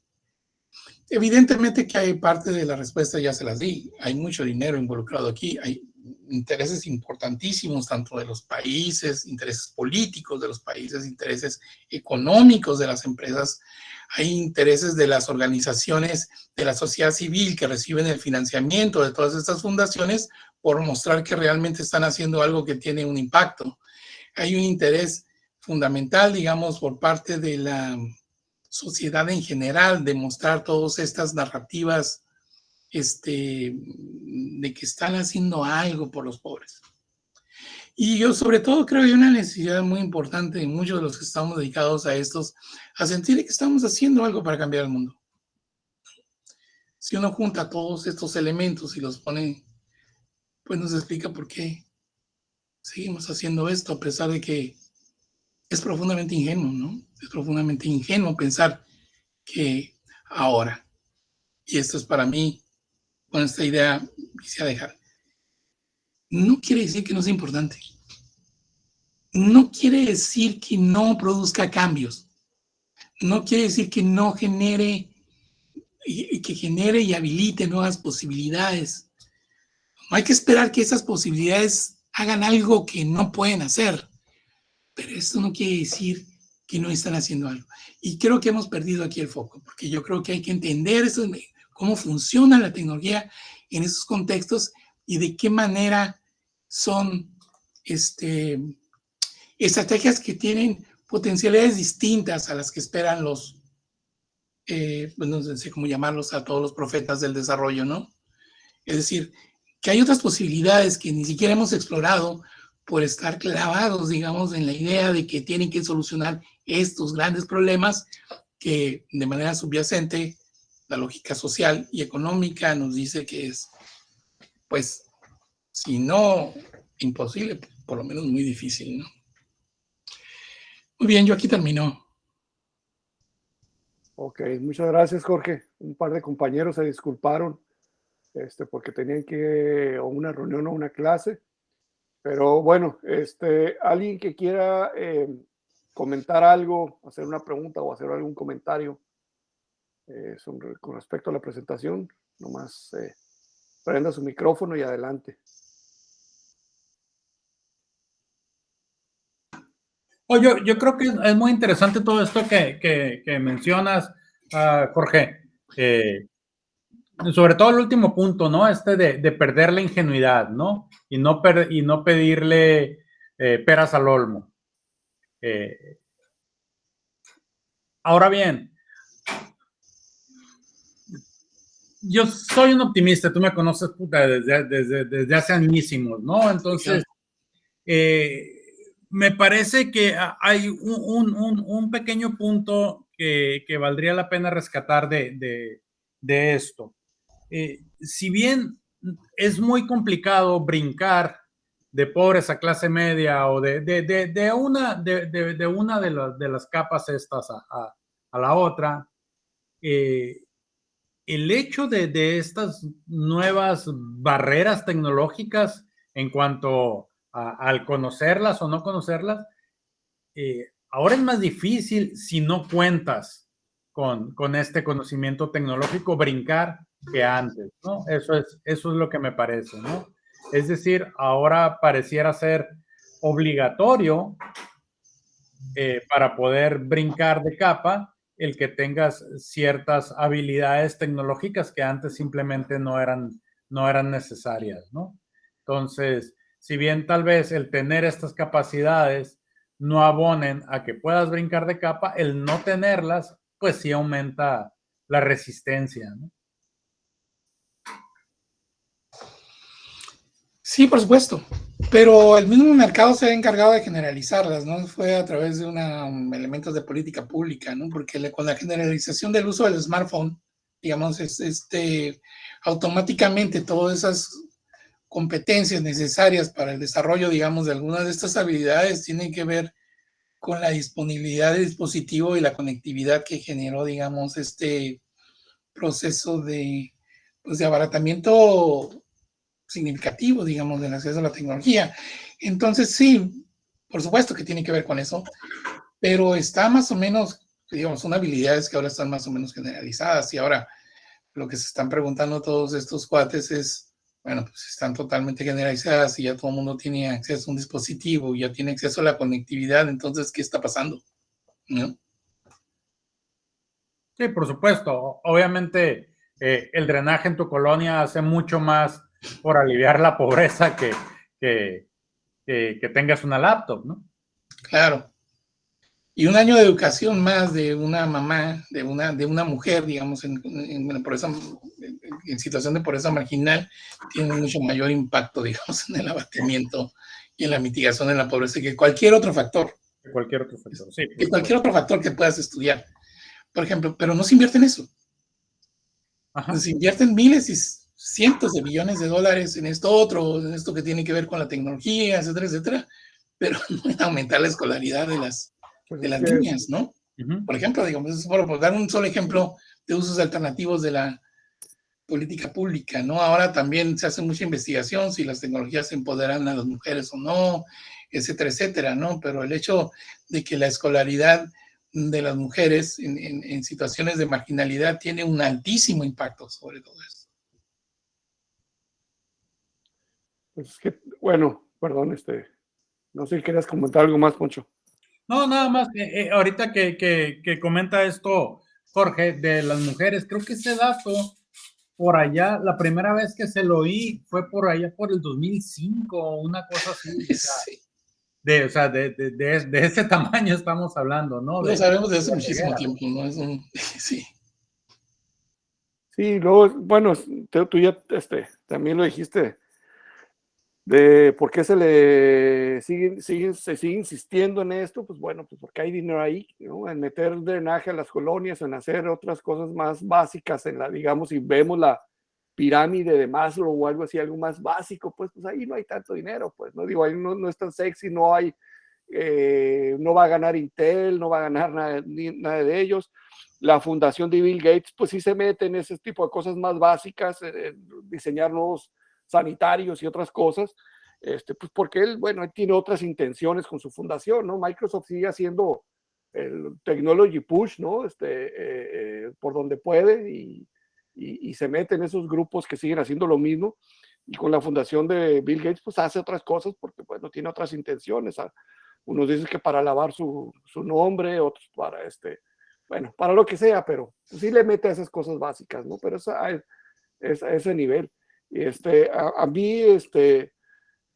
Evidentemente que hay parte de la respuesta, ya se las di. Hay mucho dinero involucrado aquí, hay intereses importantísimos, tanto de los países, intereses políticos de los países, intereses económicos de las empresas, hay intereses de las organizaciones de la sociedad civil que reciben el financiamiento de todas estas fundaciones por mostrar que realmente están haciendo algo que tiene un impacto. Hay un interés fundamental, digamos, por parte de la sociedad en general de mostrar todas estas narrativas de que están haciendo algo por los pobres. Y yo sobre todo creo que hay una necesidad muy importante en muchos de los que estamos dedicados a estos, a sentir que estamos haciendo algo para cambiar el mundo. Si uno junta todos estos elementos y los pone, pues nos explica por qué seguimos haciendo esto, a pesar de que es profundamente ingenuo, ¿no? Es profundamente ingenuo pensar que ahora, y esto es para mí, con esta idea quisiera dejar, no quiere decir que no sea importante. No quiere decir que no produzca cambios. No quiere decir que no genere y habilite nuevas posibilidades. No hay que esperar que esas posibilidades hagan algo que no pueden hacer. Pero esto no quiere decir que no están haciendo algo. Y creo que hemos perdido aquí el foco, porque yo creo que hay que entender eso, cómo funciona la tecnología en esos contextos y de qué manera son estrategias que tienen potencialidades distintas a las que esperan los, pues no sé cómo llamarlos, a todos los profetas del desarrollo, ¿no? Es decir, que hay otras posibilidades que ni siquiera hemos explorado por estar clavados, digamos, en la idea de que tienen que solucionar estos grandes problemas que de manera subyacente la lógica social y económica nos dice que es, pues, si no imposible, por lo menos muy difícil, ¿no? Muy bien, yo aquí termino. Ok, muchas gracias, Jorge. Un par de compañeros se disculparon porque tenían que o una reunión o una clase. Pero bueno, alguien que quiera comentar algo, hacer una pregunta o hacer algún comentario con respecto a la presentación, nomás prenda su micrófono y adelante. Yo creo que es muy interesante todo esto que mencionas, Jorge. Sobre todo el último punto, ¿no? De perder la ingenuidad, ¿no? Y no pedirle peras al olmo. Ahora bien, yo soy un optimista, tú me conoces, puta, desde hace añísimos, ¿no? Entonces, me parece que hay un pequeño punto que valdría la pena rescatar de esto. Si bien es muy complicado brincar de pobres a clase media o de una de las capas estas a la otra, el hecho de estas nuevas barreras tecnológicas en cuanto al conocerlas o no conocerlas, ahora es más difícil si no cuentas con este conocimiento tecnológico brincar que antes, ¿no? Eso es lo que me parece, ¿no? Es decir, ahora pareciera ser obligatorio para poder brincar de capa el que tengas ciertas habilidades tecnológicas que antes simplemente no eran necesarias, ¿no? Entonces, si bien tal vez el tener estas capacidades no abonen a que puedas brincar de capa, el no tenerlas, pues sí aumenta la resistencia, ¿no? Sí, por supuesto, pero el mismo mercado se ha encargado de generalizarlas, ¿no? Fue a través de elementos de política pública, ¿no? Porque con la generalización del uso del smartphone, digamos, automáticamente todas esas competencias necesarias para el desarrollo, digamos, de algunas de estas habilidades tienen que ver con la disponibilidad del dispositivo y la conectividad que generó, digamos, este proceso de abaratamiento significativo, digamos, del acceso a la tecnología. Entonces, sí, por supuesto que tiene que ver con eso, pero está más o menos, digamos, son habilidades que ahora están más o menos generalizadas y ahora lo que se están preguntando todos estos cuates es, bueno, pues están totalmente generalizadas y ya todo el mundo tiene acceso a un dispositivo, ya tiene acceso a la conectividad, entonces, ¿qué está pasando? ¿No? Sí, por supuesto. Obviamente, el drenaje en tu colonia hace mucho más por aliviar la pobreza que tengas una laptop, ¿no? Claro. Y un año de educación más de una mamá, de una mujer, digamos, en situación de pobreza marginal, tiene mucho mayor impacto, digamos, en el abatimiento y en la mitigación de la pobreza que cualquier otro factor. Cualquier otro factor, sí. Que cualquier otro factor que puedas estudiar, por ejemplo, pero no se invierte en eso. Ajá. Se invierten miles y cientos de millones de dólares en esto otro, en esto que tiene que ver con la tecnología, etcétera, etcétera, pero no en aumentar la escolaridad de las niñas, ¿no? Por ejemplo, digamos, por dar un solo ejemplo de usos alternativos de la política pública, ¿no? Ahora también se hace mucha investigación si las tecnologías empoderan a las mujeres o no, etcétera, etcétera, ¿no? Pero el hecho de que la escolaridad de las mujeres en situaciones de marginalidad tiene un altísimo impacto sobre todo eso. Pues que, bueno, perdón, no sé si querías comentar algo más, Poncho. No, nada más, ahorita que comenta esto, Jorge, de las mujeres, creo que ese dato, por allá, la primera vez que se lo oí fue por allá por el 2005, una cosa así. Sí. O sea, de ese tamaño estamos hablando, ¿no? Lo sabemos desde hace muchísimo tiempo, ¿no? Es un, sí. Sí, luego, bueno, tú ya también lo dijiste, de por qué se sigue insistiendo en esto, pues bueno, pues porque hay dinero ahí, ¿no? En meter drenaje a las colonias, en hacer otras cosas más básicas, digamos, si vemos la pirámide de Maslow o algo así, algo más básico, pues ahí no hay tanto dinero, pues, no digo, ahí no es tan sexy, no va a ganar Intel, no va a ganar nada de ellos. La fundación de Bill Gates, pues sí se mete en ese tipo de cosas más básicas, diseñar nuevos sanitarios y otras cosas, pues porque él, bueno, él tiene otras intenciones con su fundación, ¿no? Microsoft sigue haciendo el technology push, ¿no? Por donde puede y se mete en esos grupos que siguen haciendo lo mismo. Y con la fundación de Bill Gates, pues hace otras cosas porque, bueno, tiene otras intenciones. Unos dicen que para lavar su nombre, otros para bueno, para lo que sea, pero sí le mete a esas cosas básicas, ¿no? Pero es a ese nivel. A mí,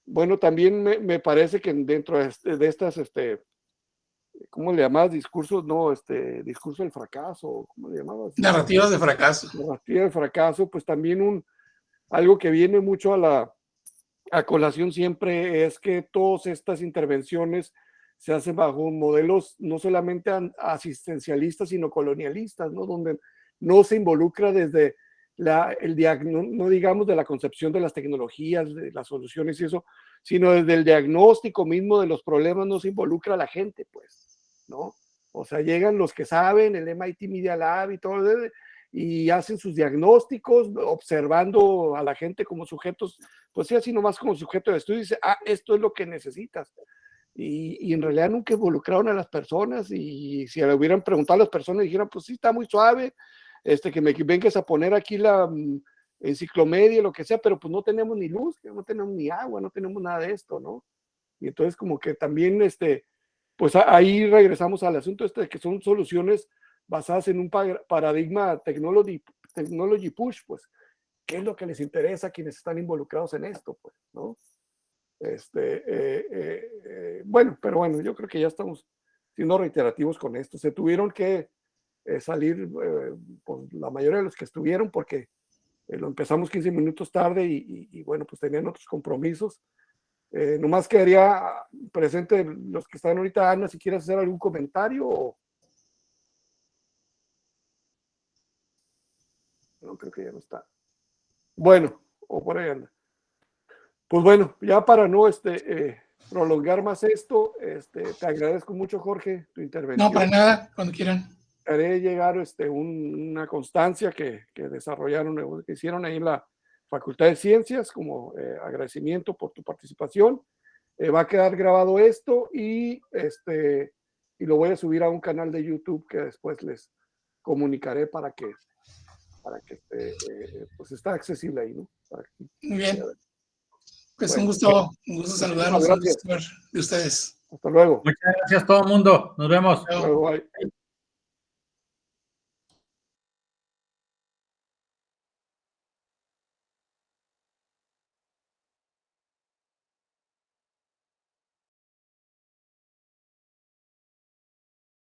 bueno, también me parece que dentro de estas, ¿cómo le llamabas? Discursos, no, discurso del fracaso, ¿cómo le llamabas? Narrativas de fracaso. Narrativa de fracaso, pues también algo que viene mucho a colación siempre es que todas estas intervenciones se hacen bajo modelos no solamente asistencialistas, sino colonialistas, ¿no? Donde no se involucra desde no digamos de la concepción de las tecnologías, de las soluciones y eso, sino desde el diagnóstico mismo de los problemas no se involucra a la gente, pues, ¿no? O sea, llegan los que saben, el MIT Media Lab y todo, y hacen sus diagnósticos observando a la gente como sujetos, pues sí, así nomás como sujeto de estudio, y dice, esto es lo que necesitas. Y en realidad nunca involucraron a las personas, y si le hubieran preguntado a las personas, dijeran, pues sí, está muy suave, que me vengas a poner aquí la enciclomedia, lo que sea, pero pues no tenemos ni luz, no tenemos ni agua, no tenemos nada de esto, ¿no? Y entonces como que también, pues ahí regresamos al asunto de que son soluciones basadas en un paradigma technology push, pues, ¿qué es lo que les interesa a quienes están involucrados en esto, pues, ¿no? Bueno, pero bueno, yo creo que ya estamos siendo reiterativos con esto. Se tuvieron que salir pues, la mayoría de los que estuvieron porque lo empezamos 15 minutos tarde y bueno, pues tenían otros compromisos. Nomás quedaría presente los que están ahorita. Ana, si quieres hacer algún comentario o... No, creo que ya no está. Bueno, o por ahí anda. Pues bueno, ya para no prolongar más esto, te agradezco mucho, Jorge, tu intervención. No, para nada, cuando quieran. Haré llegar una constancia que desarrollaron, que hicieron ahí en la Facultad de Ciencias como agradecimiento por tu participación. Va a quedar grabado esto y lo voy a subir a un canal de YouTube que después les comunicaré para que pues está accesible ahí, ¿no? Muy bien. Pues Bueno, un gusto saludarlos gracias. de ustedes. Hasta luego. Muchas gracias a todo el mundo. Nos vemos. Chao. Hasta luego, bye.